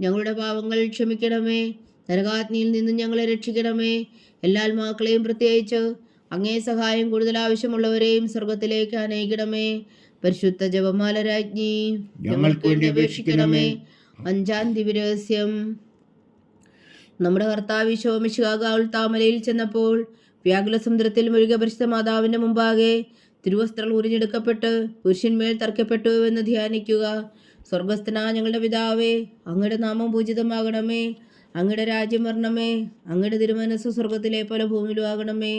ഞങ്ങളുടെ പാപങ്ങൾ ക്ഷമിക്കണമേ. നരകാഗ്നിയിൽ നിന്ന് ഞങ്ങളെ രക്ഷിക്കണമേ. എല്ലാ ആത്മാക്കളെയും പ്രത്യേകിച്ച് അങ്ങേ സഹായം കൂടുതൽ ആവശ്യമുള്ളവരെയും സ്വർഗത്തിലേക്ക് അനയിക്കണമേ. പരിശുദ്ധ ജപമാല രാജ്ഞി, ഞങ്ങൾക്ക് വേണ്ടി അപേക്ഷിക്കണമേ. 5-ാം ദിവ്യരഹസ്യം. നമ്മുടെ കർത്താവ് ഈശോ മിശിഹാ താമരയിൽ ചെന്നപ്പോൾ വ്യാകുല സമുദ്രത്തിൽ മുഴുകിയ പരിശുദ്ധ മാതാവിന്റെ മുമ്പാകെ തിരുവസ്ത്രങ്ങൾ ഉരിഞ്ഞെടുക്കപ്പെട്ട് പുരുഷന്മേൽ തറയ്ക്കപ്പെട്ടു എന്ന് ധ്യാനിക്കുക. സ്വർഗസ്ഥനായ ഞങ്ങളുടെ പിതാവേ, അങ്ങയുടെ നാമം പൂജിതമാകണമേ. അങ്ങയുടെ രാജ്യം വരണമേ. അങ്ങയുടെ തിരുമനസ്സ് സ്വർഗത്തിലെ പോലെ ഭൂമിയിലും ആകണമേ.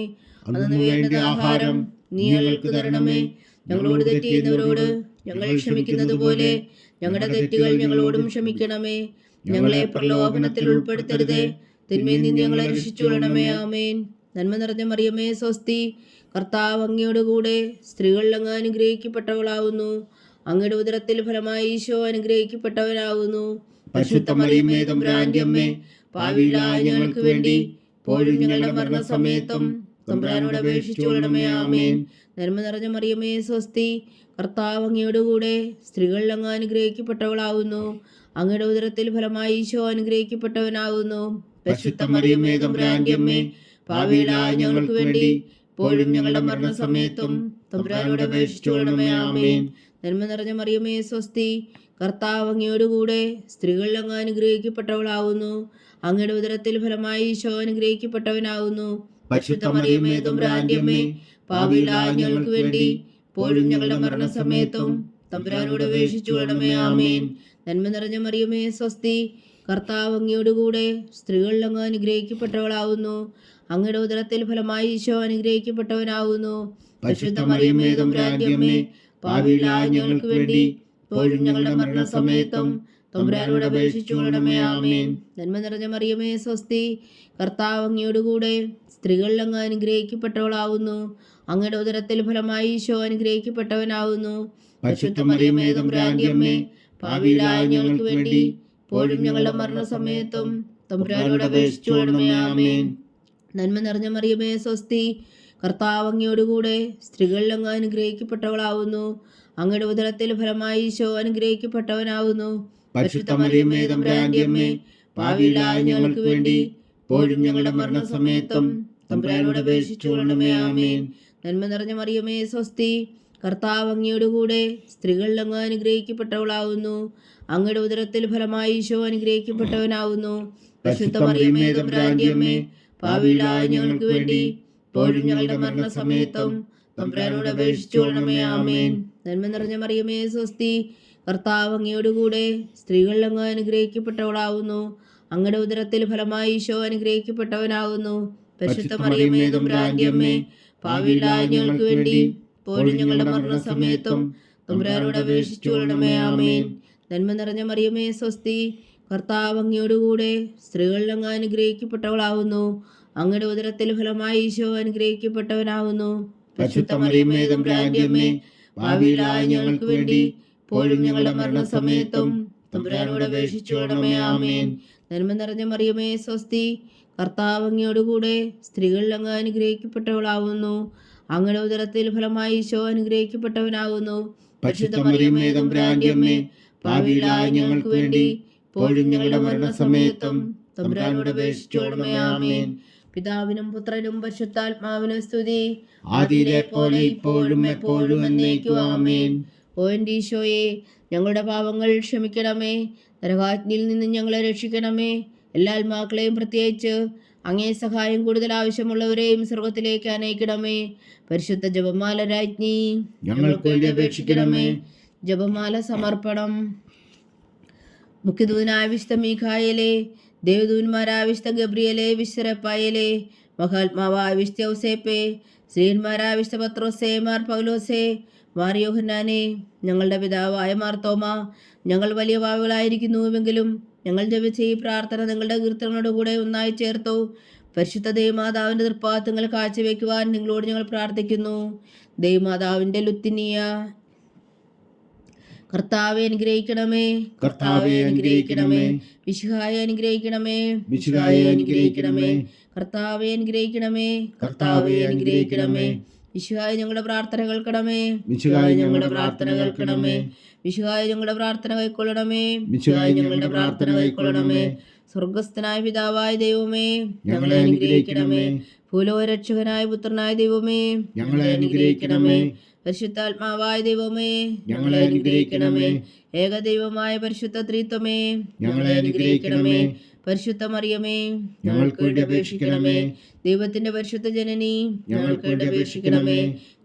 അന്നു വേണ്ടുന്ന ആഹാരം നീ ഞങ്ങൾക്ക് തരണമേ. ഞങ്ങളോട് തെറ്റ് ചെയ്യുന്നവരോട് ഞങ്ങൾ ക്ഷമിക്കുന്നത് പോലെ ഞങ്ങളുടെ തെറ്റുകൾ ഞങ്ങളോടും ക്ഷമിക്കണമേ. ഞങ്ങളെ പ്രലോഭനത്തിൽ ഉൾപ്പെടുത്തരുതേ, തിന്മയിൽ നിന്ന് ഞങ്ങളെ രക്ഷിച്ചുകൊള്ളണമേ. ആമേൻ. നന്മ നിറഞ്ഞ മറിയമേ, സ്വസ്തി. കർത്താവ് അങ്ങയോടുകൂടെ സ്ത്രീകളിൽ അങ്ങ് അനുഗ്രഹിക്കപ്പെട്ടവളാവുന്നു. അങ്ങയുടെ ഉദരത്തിൽ ഫലമായി ഈശോ അനുഗ്രഹിക്കപ്പെട്ടവനാവുന്നു. പരിശുദ്ധ മറിയമേ, തമ്പുരാന്റെ അമ്മേ, പാപികളായ ഞങ്ങൾക്ക് വേണ്ടി ഇപ്പോഴും ഞങ്ങളുടെ മരണസമയത്തും തമ്പുരാനോട് അപേക്ഷിച്ചുകൊള്ളണമേ. ആമേൻ. നന്മ നിറഞ്ഞ മറിയമേ, സ്വസ്തി. കർത്താവ് അങ്ങയോടുകൂടെ സ്ത്രീകളിൽ അങ്ങ് അനുഗ്രഹിക്കപ്പെട്ടവളാവുന്നു. അങ്ങയുടെ ഉദരത്തിൽ ഫലമായി ഈശോ അനുഗ്രഹിക്കപ്പെട്ടവനാവുന്നു. പരിശുദ്ധ മറിയമേ, തമ്പുരാന്റെ അമ്മേ, പാപികളായ ഞങ്ങൾക്ക് വേണ്ടി ഇപ്പോഴും ഞങ്ങളുടെ മരണസമയത്തും തമ്പുരാനോട് അപേക്ഷിച്ചുകൊള്ളണമേ. ആമേൻ. നന്മ നിറഞ്ഞ മറിയമേ സ്വസ്തി, കർത്താവ് അങ്ങയോടുകൂടെ സ്ത്രീകളിൽ അങ്ങ് അനുഗ്രഹിക്കപ്പെട്ടവളാവുന്നു. അങ്ങയുടെ ഉദരത്തിൽ ഫലമായി ഈശോ അനുഗ്രഹിക്കപ്പെട്ടവനാവുന്നു. പരിശുദ്ധ മറിയമേ തമ്പുരാന്റെ അമ്മേ, പാപികളായ ഞങ്ങൾക്ക് വേണ്ടി ഇപ്പോഴും ഞങ്ങളുടെ മരണസമയത്തും തമ്പുരാനോട് അപേക്ഷിച്ചു കൊള്ളണമേ. ആമേൻ. നന്മ നിറഞ്ഞ മറിയമേ സ്വസ്തി, കർത്താവ് അങ്ങയോടുകൂടെ സ്ത്രീകളിൽ അങ്ങ് അനുഗ്രഹിക്കപ്പെട്ടവളാവുന്നു. അങ്ങയുടെ ഉദരത്തിൽ ഫലമായി ഈശോ അനുഗ്രഹിക്കപ്പെട്ടവനാവുന്നു. പരിശുദ്ധ മറിയമേ തമ്പുരാന്റെ അമ്മേ, പാപികളായ ഞങ്ങൾക്ക് വേണ്ടി ഇപ്പോഴും ഞങ്ങളുടെ മരണസമയത്തും തമ്പുരാനോട് അപേക്ഷിച്ചു കൊള്ളണമേ. ആമേൻ. നന്മ നിറഞ്ഞ മറിയമേ സ്വസ്തി, കർത്താവ് അങ്ങയോടുകൂടെ സ്ത്രീകളിൽ അങ്ങ് അനുഗ്രഹിക്കപ്പെട്ടവളാവുന്നു. അങ്ങയുടെ ഉദരത്തിൽ ഫലമായി ഈശോ അനുഗ്രഹിക്കപ്പെട്ടവനാവുന്നു. പരിശുദ്ധ മറിയമേ തമ്പുരാന്റെ അമ്മേ, പാപികളായ ഞങ്ങൾക്ക് വേണ്ടി ഇപ്പോഴും ഞങ്ങളുടെ മരണസമയത്തും തമ്പുരാനോട് അപേക്ഷിച്ചു കൊള്ളണമേ. ആമേൻ. നന്മ നിറഞ്ഞ മറിയമേ സ്വസ്തി, കർത്താവ് അങ്ങയോടുകൂടെ സ്ത്രീകളിൽ അങ്ങ് അനുഗ്രഹിക്കപ്പെട്ടവളാവുന്നു. അങ്ങയുടെ ഉദരത്തിൽ ഫലമായി ഈശോ അനുഗ്രഹിക്കപ്പെട്ടവനാവുന്നു. പരിശുദ്ധ മറിയമേ തമ്പുരാന്റെ അമ്മേ, പാപികളായ ഞങ്ങൾക്ക് വേണ്ടി ഇപ്പോഴും ഞങ്ങളുടെ മരണസമയത്തും തമ്പുരാനോട് അപേക്ഷിച്ചു കൊള്ളണമേ. ആമേൻ. നന്മ നിറഞ്ഞ മറിയമേ സ്വസ്തി, കർത്താവ് അങ്ങയോടുകൂടെ സ്ത്രീകളിൽ അങ്ങ് അനുഗ്രഹിക്കപ്പെട്ടവളാവുന്നു. അങ്ങയുടെ ഉദരത്തിൽ ഫലമായി ഈശോ അനുഗ്രഹിക്കപ്പെട്ടവനാവുന്നു. പരിശുദ്ധ മറിയമേ തമ്പുരാന്റെ അമ്മേ, പാപികളായ ഞങ്ങൾക്ക് വേണ്ടി ഇപ്പോഴും ഞങ്ങളുടെ മരണസമയത്തും തമ്പുരാനോട് അപേക്ഷിച്ചു കൊള്ളണമേ. ആമേൻ. നന്മ നിറഞ്ഞ മറിയമേ സ്വസ്തി, കർത്താവ് അങ്ങയോടുകൂടെ സ്ത്രീകളിൽ അങ്ങ് അനുഗ്രഹിക്കപ്പെട്ടവളാവുന്നു. അങ്ങയുടെ ഉദരത്തിൽ ഫലമായി ഈശോ അനുഗ്രഹിക്കപ്പെട്ടവനാകുന്നു. പരിശുദ്ധ മറിയമേ തമ്പുരാന്റെ അമ്മേ, പാപികളായ ഞങ്ങൾക്ക് വേണ്ടി ഇപ്പോഴും ഞങ്ങളുടെ മരണസമയത്തും തമ്പുരാനോട് അപേക്ഷിച്ചു കൊള്ളണമേ. ആമേൻ. നന്മ നിറഞ്ഞ മറിയമേ സ്വസ്തി, കർത്താവ് അങ്ങയോടുകൂടെ സ്ത്രീകളിൽ അങ്ങ് അനുഗ്രഹിക്കപ്പെട്ടവളാവുന്നു. അങ്ങയുടെ ഉദരത്തിൽ ഫലമായി ഈശോ അനുഗ്രഹിക്കപ്പെട്ടവനാകുന്നു. പരിശുദ്ധ മറിയമേ തമ്പുരാന്റെ അമ്മേ, പാപികളായ ഞങ്ങൾക്ക് വേണ്ടി ഇപ്പോഴും ഞങ്ങളുടെ മരണസമയത്തും തമ്പുരാനോട് അപേക്ഷിച്ചു കൊള്ളണമേ. ആമേൻ. നന്മ നിറഞ്ഞ മറിയമേ സ്വസ്തി, കർത്താവ് അങ്ങയോടുകൂടെ സ്ത്രീകളിൽ അങ്ങ് അനുഗ്രഹിക്കപ്പെട്ടവളാവുന്നു. അങ്ങയുടെ ഉദരത്തിൽ ഫലമായി ഈശോ അനുഗ്രഹിക്കപ്പെട്ടവനാകുന്നു. പരിശുദ്ധ മറിയമേ തമ്പുരാന്റെ അമ്മേ, പാപികളായ ഞങ്ങൾക്ക് വേണ്ടി ഇപ്പോഴും ഞങ്ങളുടെ മരണസമയത്തും തമ്പുരാനോട് അപേക്ഷിച്ചു കൊള്ളണമേ. ആമേൻ. പിതാവിനും പുത്രനും പരിശുദ്ധാത്മാവിനും സ്തുതി, ആദിയിലെ പോലെ ഇപ്പോഴും എപ്പോഴും എന്നേക്കും. ആമേൻ. ഓ എൻ്റെ ഈശോയെ, ഞങ്ങളുടെ പാപങ്ങൾ ക്ഷമിക്കണമേ. നരകാഗ്നിയിൽ നിന്ന് ഞങ്ങളെ രക്ഷിക്കണമേ. എല്ലാ ആത്മാക്കളെയും, പ്രത്യേകിച്ച് അങ്ങേ സഹായം കൂടുതൽ ആവശ്യമുള്ളവരെയും സ്വർഗത്തിലേക്ക് അനയിക്കണമേ. പരിശുദ്ധ ജപമാല രാജ്ഞി, ഞങ്ങൾക്ക് വേണ്ടി അപേക്ഷിക്കണമേ. ജപമാല സമർപ്പണം. മുഖ്യദൂതനായ വിശുദ്ധ മീഖായേലേ, ദേവദൂതന്മാരായ വിശുദ്ധ ഗബ്രിയേലേ, വിശുദ്ധ റഫായേലേ, മഹാത്മാവായ വിശുദ്ധ ഔസേപ്പേ, ശ്രീന്മാരായ വിശുദ്ധ പത്രോസേ, മാർ പൗലോസേ, മാർ യോഹന്നാനെ, ഞങ്ങളുടെ പിതാവായ മാർത്തോമ, ഞങ്ങൾ വലിയ പാപികളായിരിക്കുന്നുവെങ്കിലും ഞങ്ങൾ ജപിച്ച ഈ പ്രാർത്ഥന നിങ്ങളുടെ കീർത്തനങ്ങളുടെ കൂടെ ഒന്നായി ചേർത്തു. പരിശുദ്ധ ദൈവമാതാവിൻ്റെ തൃപ്പാദങ്ങൾ കാഴ്ചവെക്കുവാൻ നിങ്ങളോട് ഞങ്ങൾ പ്രാർത്ഥിക്കുന്നു. ദൈവമാതാവിൻ്റെ ലുത്തിനിയ, കർത്താവെ അനുഗ്രഹിക്കണമേ. കർത്താവെ അനുഗ്രഹിക്കണമേ. വിശുഹായെ അനുഗ്രഹിക്കണമേ. വിശുഹായെ അനുഗ്രഹിക്കണമേ. കർത്താവെ അനുഗ്രഹിക്കണമേ. കർത്താവെ അനുഗ്രഹിക്കണമേ. വിശുഹായി ഞങ്ങളുടെ പ്രാർത്ഥന കേൾക്കണമേ. വിശുഹായി ഞങ്ങളുടെ പ്രാർത്ഥന കേൾക്കണമേ. വിശുഹായി ഞങ്ങളുടെ പ്രാർത്ഥന കൈക്കൊള്ളണമേ. വിശുഹായി ഞങ്ങളുടെ പ്രാർത്ഥന കൈക്കൊള്ളണമേ. സ്വർഗസ്ഥനായ പിതാവായ ദൈവമേ, ഞങ്ങളെ അനുഗ്രഹിക്കണമേ. ഭൂലോകരക്ഷകനായ പുത്രനായ ദൈവമേ, ഞങ്ങളെ അനുഗ്രഹിക്കണമേ. പരിശുദ്ധാത്മാവായ ദൈവമേ, ഞങ്ങളെ അനുഗ്രഹിക്കണമേ. ഏകദൈവമായ പരിശുദ്ധ ത്രിത്വമേ, ഞങ്ങളെ അനുഗ്രഹിക്കണമേ. പരിശുദ്ധ മറിയമേ, ഞങ്ങൾക്ക് വേണ്ടി അപേക്ഷിക്കണമേ. ദൈവത്തിന്റെ പരിശുദ്ധ ജനനി, ഞങ്ങൾക്ക് വേണ്ടി അപേക്ഷിക്കണമേ.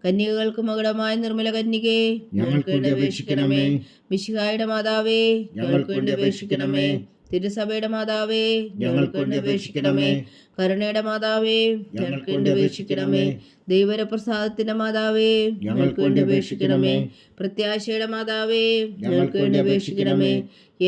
കന്യകൾക്ക് മകുടമായ നിർമ്മല കന്യകേ, ഞങ്ങൾക്ക് വേണ്ടി അപേക്ഷിക്കണമേ. മിശിഹായുടെ മാതാവേ, ഞങ്ങൾക്ക് വേണ്ടി അപേക്ഷിക്കണമേ. തിരുസഭയുടെ മാതാവേ, ഞങ്ങൾക്ക് വേണ്ടി അപേക്ഷിക്കണമേ. കരുണയുടെ മാതാവേ, ഞങ്ങൾക്ക് വേണ്ടി അപേക്ഷിക്കണമേ. ദൈവപ്രസാദത്തിന്റെ മാതാവേ, ഞങ്ങൾക്ക് വേണ്ടി അപേക്ഷിക്കണമേ. പ്രത്യാശയുടെ മാതാവേ, ഞങ്ങൾക്ക് വേണ്ടി അപേക്ഷിക്കണമേ.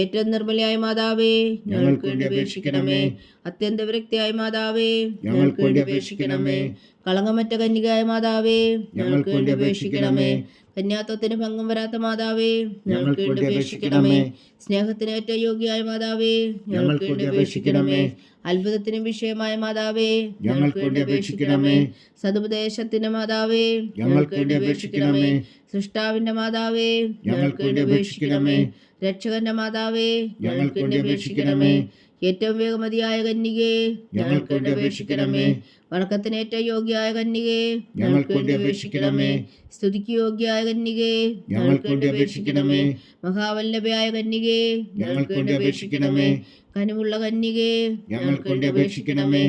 ഏറ്റവും നിർമ്മലയായ മാതാവേ, ഞങ്ങൾക്ക് വേണ്ടി അപേക്ഷിക്കണമേ. അത്യന്ത വിരക്തിയായ മാതാവേ, ഞങ്ങൾക്ക് വേണ്ടി അപേക്ഷിക്കണമേ. കളങ്കമറ്റ കന്യകയായ മാതാവേ, ഞങ്ങൾക്ക് വേണ്ടി അപേക്ഷിക്കണമേ. കന്യാത്വത്തിന് ഭംഗം വരാത്ത മാതാവേ, ഞങ്ങൾക്ക് വേണ്ടി അപേക്ഷിക്കണമേ. സ്നേഹത്തിന് ഏറ്റവും യോഗ്യയായ മാതാവേ, ഞങ്ങൾക്ക് വേണ്ടി അപേക്ഷിക്കണമേ. അത്ഭുതത്തിന് വിഷയമായ മാതാവേ, ഞങ്ങൾക്ക് വേണ്ടി അപേക്ഷിക്കണമേ. സതുപദേശത്തിന്റെ മാതാവേ, ഞങ്ങൾക്ക് വേണ്ടി അപേക്ഷിക്കണമേ. സൃഷ്ടാവിന്റെ മാതാവേ, ഞങ്ങൾക്ക് വേണ്ടി അപേക്ഷിക്കണമേ. രക്ഷകന്റെ മാതാവേ, ഞങ്ങൾക്ക് വേണ്ടി അപേക്ഷിക്കണമേ. ഏറ്റവും വേഗമതിയായ കന്യകേ, ഞങ്ങൾക്ക് വേണ്ടി അപേക്ഷിക്കണമേ. വണക്കത്തിനേറ്റ യോഗ്യയായ കന്യകേ, ഞങ്ങൾക്ക് വേണ്ടി അപേക്ഷിക്കണമേ. സ്തുതിക്ക് യോഗ്യയായ കന്യകേ, ഞങ്ങൾക്ക് വേണ്ടി അപേക്ഷിക്കണമേ. മഹാവല്ലഭയായ കന്യകേ, ഞങ്ങൾക്ക് വേണ്ടി അപേക്ഷിക്കണമേ. കനിവുള്ള കന്യകേ, ഞങ്ങൾക്ക് വേണ്ടി അപേക്ഷിക്കണമേ.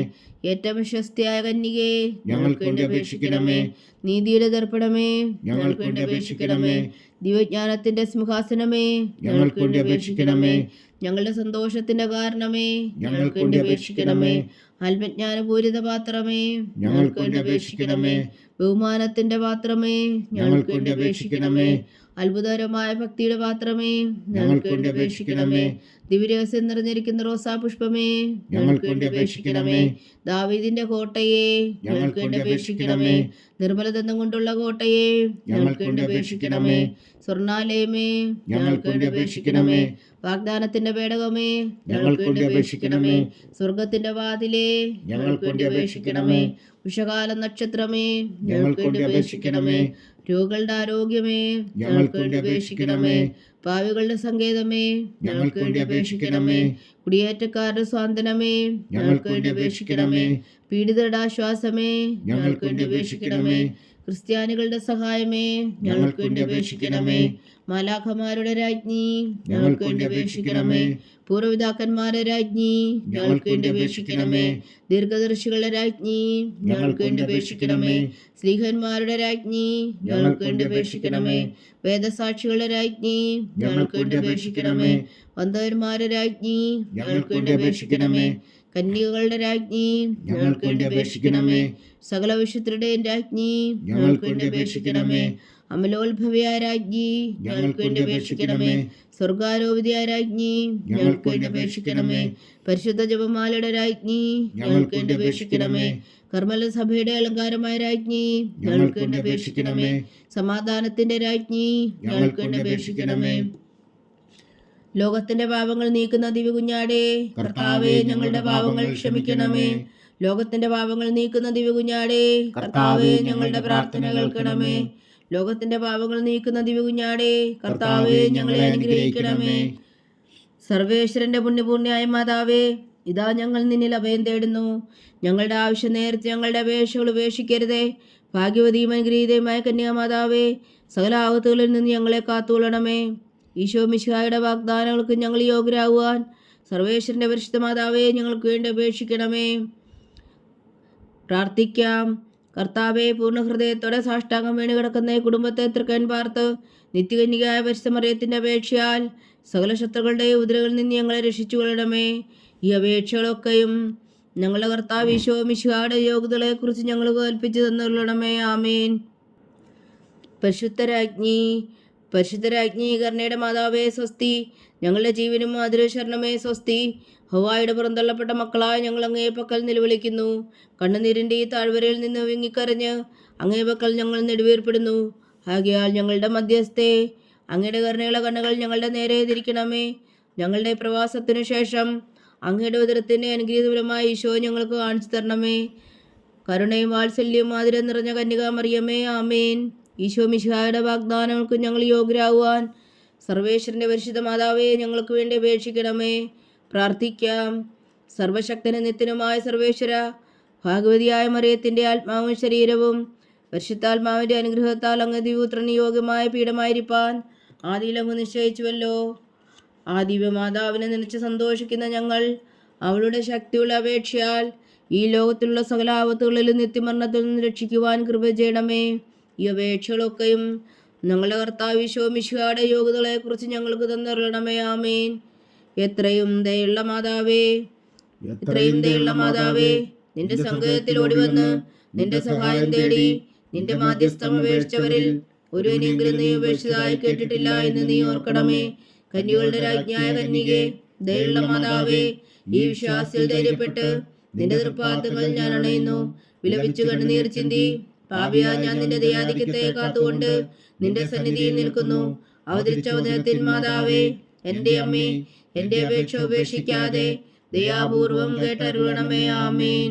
ഏറ്റവും വിശ്വസ്തയായ കന്യകേ, ഞങ്ങൾക്ക് വേണ്ടി അപേക്ഷിക്കണമേ. നീതിയുടെ ദർപ്പണമേ, ഞങ്ങൾക്ക് വേണ്ടി അപേക്ഷിക്കണമേ. ദിവ്യജ്ഞാനത്തിന്റെ സിംഹാസനമേ, ഞങ്ങൾക്ക് വേണ്ടി അപേക്ഷിക്കണമേ. ഞങ്ങളുടെ സന്തോഷത്തിന്റെ കാരണമേ, ഞങ്ങൾക്ക് വേണ്ടി അപേക്ഷിക്കണമേ. ആത്മജ്ഞാനപൂരിത പാത്രമേ, ഞങ്ങൾക്ക് വേണ്ടി അപേക്ഷിക്കണമേ. ബഹുമാനത്തിന്റെ പാത്രമേ, ഞങ്ങൾക്ക് വേണ്ടി അപേക്ഷിക്കണമേ. അത്ഭുതകരമായ ഭക്തിയുടെ പാത്രമേ, ഞങ്ങൾക്ക് വേണ്ടി അപേക്ഷിക്കണമേ. ദിവ്യരഹസ്യം നിറഞ്ഞിരിക്കുന്ന റോസാ പുഷ്പമേ, ഞങ്ങൾക്ക് വേണ്ടി അപേക്ഷിക്കണമേ. ദാവീദിന്റെ കോട്ടയെ, ഞങ്ങൾക്ക് വേണ്ടി അപേക്ഷിക്കണമേ. നിർമ്മലദന്തം കൊണ്ടുള്ള കോട്ടയെ, ഞങ്ങൾക്ക് വേണ്ടി അപേക്ഷിക്കണമേ. സ്വർണാലയമേ, ഞങ്ങൾക്ക് വേണ്ടി അപേക്ഷിക്കണമേ. വാഗ്ദാനത്തിന്റെ പേടകമേ, ഞങ്ങൾക്ക് വേണ്ടി അപേക്ഷിക്കണമേ. സ്വർഗത്തിന്റെ വാതിലേ, ഞങ്ങൾക്ക് വേണ്ടി അപേക്ഷിക്കണമേ. ഉഷകാല നക്ഷത്രമേ, ഞങ്ങൾക്ക് വേണ്ടി അപേക്ഷിക്കണമേ. രോഗികളുടെ ആരോഗ്യമേ, ഞങ്ങൾക്ക് വേണ്ടി അപേക്ഷിക്കണമേ. പാവികളുടെ സങ്കേതമേ, ഞങ്ങൾക്ക് വേണ്ടി അപേക്ഷിക്കണമേ. കുടിയേറ്റക്കാരുടെ സ്വാന്തനമേ, ഞങ്ങൾക്ക് വേണ്ടി അപേക്ഷിക്കണമേ. പീഡിതരുടെ ആശ്വാസമേ, ഞങ്ങൾക്ക് വേണ്ടി അപേക്ഷിക്കണമേ. ക്രിസ്ത്യാനികളുടെ സഹായമേ, ഞങ്ങൾക്ക് വേണ്ടി അപേക്ഷിക്കണമേ. മാലാഖമാരുടെ രാജ്ഞി, ഞങ്ങൾക്ക് വേണ്ടി അപേക്ഷിക്കണമേ. പൂർവ്വപിതാക്കന്മാരുടെ രാജ്ഞി, ഞങ്ങൾക്ക് വേണ്ടി അപേക്ഷിക്കണമേ. ദീർഘദർശികളുടെ രാജ്ഞി, ഞങ്ങൾക്ക് വേണ്ടി അപേക്ഷിക്കണമേ. സ്ലീഹന്മാരുടെ രാജ്ഞി, ഞങ്ങൾക്ക് വേണ്ടി അപേക്ഷിക്കണമേ. വേദസാക്ഷികളുടെ രാജ്ഞി, ഞങ്ങൾക്ക് വേണ്ടി അപേക്ഷിക്കണമേ. വന്ധവന്മാരുടെ രാജ്ഞി, ഞങ്ങൾക്ക് വേണ്ടി അപേക്ഷിക്കണമേ. കന്യകകളുടെ രാജ്ഞി, ഞങ്ങൾക്ക് വേണ്ടി അപേക്ഷിക്കണമേ. സകല വിശുദ്ധരുടെയും രാജ്ഞി, ഞങ്ങൾക്ക് വേണ്ടി അപേക്ഷിക്കണമേ. അമലോത്ഭവിയായ രാജ്ഞി, ഞങ്ങൾക്ക് വേണ്ടി അപേക്ഷിക്കണമേ. സ്വർഗാരോപിതയായ രാജ്ഞി, ഞങ്ങൾക്ക് വേണ്ടി അപേക്ഷിക്കണമേ. പരിശുദ്ധ ജപമാലയുടെ രാജ്ഞി, ഞങ്ങൾക്ക് വേണ്ടി അപേക്ഷിക്കണമേ. കർമ്മല സഭയുടെ അലങ്കാരമായ രാജ്ഞി, ഞങ്ങൾക്ക് വേണ്ടി അപേക്ഷിക്കണമേ. സമാധാനത്തിന്റെ രാജ്ഞി, ഞങ്ങൾക്ക് വേണ്ടി അപേക്ഷിക്കണമേ. ലോകത്തിന്റെ പാപങ്ങൾ നീക്കുന്ന ദിവ്യകുഞ്ഞാടേ, കർത്താവേ ഞങ്ങളുടെ പാപങ്ങൾ ക്ഷമിക്കണമേ. ലോകത്തിന്റെ പാപങ്ങൾ നീക്കുന്ന ദിവ്യകുഞ്ഞാടേ, കർത്താവേ ഞങ്ങളുടെ പ്രാർത്ഥന കേൾക്കണമേ. ലോകത്തിന്റെ പാപങ്ങൾ നീക്കുന്ന ദിവ്യകുഞ്ഞാടേ, കർത്താവേ ഞങ്ങളെ അനുഗ്രഹിക്കണമേ. സർവേശ്വരന്റെ പുണ്യപൂർണ്ണയായ മാതാവേ, ഇതാ ഞങ്ങൾ നിന്നിൽ അഭയം തേടുന്നു. ഞങ്ങളുടെ ആവശ്യം നേരത്തെ ഞങ്ങളുടെ അപേക്ഷകൾ ഉപേക്ഷിക്കരുതേ. ഭാഗ്യവതിയും അനുഗ്രഹീതയുമായ കന്യാമാതാവേ, സകല ആപത്തുകളിൽ നിന്ന് ഞങ്ങളെ കാത്തുകൊള്ളണമേ. ഈശോ മിശിഹായുടെ വാഗ്ദാനങ്ങൾക്ക് ഞങ്ങൾ യോഗ്യരാകുവാൻ സർവേശ്വരന്റെ പരിശുദ്ധ മാതാവേ ഞങ്ങൾക്ക് വേണ്ടി അപേക്ഷിക്കണമേ. പ്രാർത്ഥിക്കാം. കർത്താവെ, പൂർണ്ണ ഹൃദയത്തോടെ സാഷ്ടാംഗം വീണ് കിടക്കുന്ന ഈ കുടുംബത്തെ തൃക്കൻ പാർത്ത് നിത്യകന്യകയായ പരിശുദ്ധ മറിയത്തിന്റെ അപേക്ഷയാൽ സകല ശത്രുക്കളുടെ ഉപദ്രവങ്ങളിൽ നിന്ന് ഞങ്ങളെ രക്ഷിച്ചു കൊള്ളണമേ. ഈ അപേക്ഷകളൊക്കെയും ഞങ്ങളുടെ കർത്താവ് ഈശോ മിശിഹായുടെ യോഗ്യതകളെ കുറിച്ച് ഞങ്ങൾ കൽപ്പിച്ചു തന്നുകൊള്ളണമേ. ആമേൻ. പരിശുദ്ധരാജ്ഞി കരുണയുടെ മാതാവേ സ്വസ്തി. ഞങ്ങളുടെ ജീവനും മാതൃശരണമേ സ്വസ്തി. ഹവ്വായുടെ പുറന്തള്ളപ്പെട്ട മക്കളായ ഞങ്ങൾ അങ്ങേ പക്കൽ നിലവിളിക്കുന്നു. കണ്ണുനീരിൻ്റെ ഈ താഴ്വരയിൽ നിന്ന് വിങ്ങിക്കരഞ്ഞ് അങ്ങേ പക്കൽ ഞങ്ങൾ നെടുവേർപ്പെടുന്നു. ആകയാൽ ഞങ്ങളുടെ മധ്യസ്ഥേ, അങ്ങയുടെ കരുണയുള്ള കണ്ണുകൾ ഞങ്ങളുടെ നേരെ തിരിക്കണമേ. ഞങ്ങളുടെ പ്രവാസത്തിനു ശേഷം അങ്ങയുടെ ഉദരത്തിൻ്റെ അനുഗ്രഹീതപരമായ ഈശോ ഞങ്ങൾക്ക് കാണിച്ചു തരണമേ. കരുണയും വാത്സല്യവും ആദരം നിറഞ്ഞ കന്യകാമറിയമേ, ആമേൻ. ഈശോ മിശിഹായുടെ വാഗ്ദാനങ്ങൾക്ക് ഞങ്ങൾ യോഗ്യരാകുവാൻ സർവേശ്വരൻ്റെ പരിശുദ്ധ മാതാവേ ഞങ്ങൾക്ക് വേണ്ടി അപേക്ഷിക്കണമേ. പ്രാർത്ഥിക്കാം. സർവശക്തനും നിത്യനുമായ സർവേശ്വര, ഭാഗവതിയായ മറിയത്തിൻ്റെ ആത്മാവും ശരീരവും പരിശുദ്ധാത്മാവിൻ്റെ അനുഗ്രഹത്താൽ അങ്ങ് ദിവ്യപുത്രന് യോഗ്യമായ പീഠമായിരിക്കാൻ ആദിയിൽ അങ്ങ് നിശ്ചയിച്ചുവല്ലോ. ആ ദിവ്യമാതാവിനെ നനച്ച് സന്തോഷിക്കുന്ന ഞങ്ങൾ അവളുടെ ശക്തിയുള്ള അപേക്ഷയാൽ ഈ ലോകത്തിലുള്ള സകല ആപത്തുകളിലും നിത്യമരണത്തിൽ നിന്ന് രക്ഷിക്കുവാൻ കൃപ ചെയ്യണമേ. ഈ അപേക്ഷകളൊക്കെയും ഞങ്ങളുടെ കർത്താവ് ഈശോ മിശിഹായുടെ യോഗ്യതകളെക്കുറിച്ച് ഞങ്ങൾക്ക് തന്നറിയണമേ. ആമേൻ. എത്രയും ദയുള്ള മാതാവേ, നിന്റെ സങ്കേതത്തിൽ ഓടിവന്ന് നിന്റെ സഹായം തേടി നിന്റെ മാധ്യസ്ഥം അപേക്ഷിച്ചവരിൽ ഒരുവനെങ്കിലും നീ ഉപേക്ഷിച്ചതായി കേട്ടിട്ടില്ല എന്ന് നീ ഓർക്കണമേ. കന്യകളുടെ രാജ്ഞിയായ കന്യകേ, ദയുള്ള മാതാവേ, ഈ വിശ്വാസത്തിൽ ധൈര്യപ്പെട്ട് നിന്റെ തൃപ്പാദങ്ങൾ ഞാൻ അണയുന്നു. വിലപിച്ചു കണ്ണുനീർ ചിന്തി പാപിയാ ഞാൻ നിന്റെ ദയാധിക്യത്തെ കാത്തുകൊണ്ട് നിന്റെ സന്നിധിയിൽ നിൽക്കുന്നു. അവതരിച്ച അവതരത്തിൻ മാതാവേ, എൻ്റെ അമ്മേ, എൻ്റെ അപേക്ഷ ഉപേക്ഷിക്കാതെ ദയാപൂർവം കേട്ടരുളണമേ. ആമേൻ.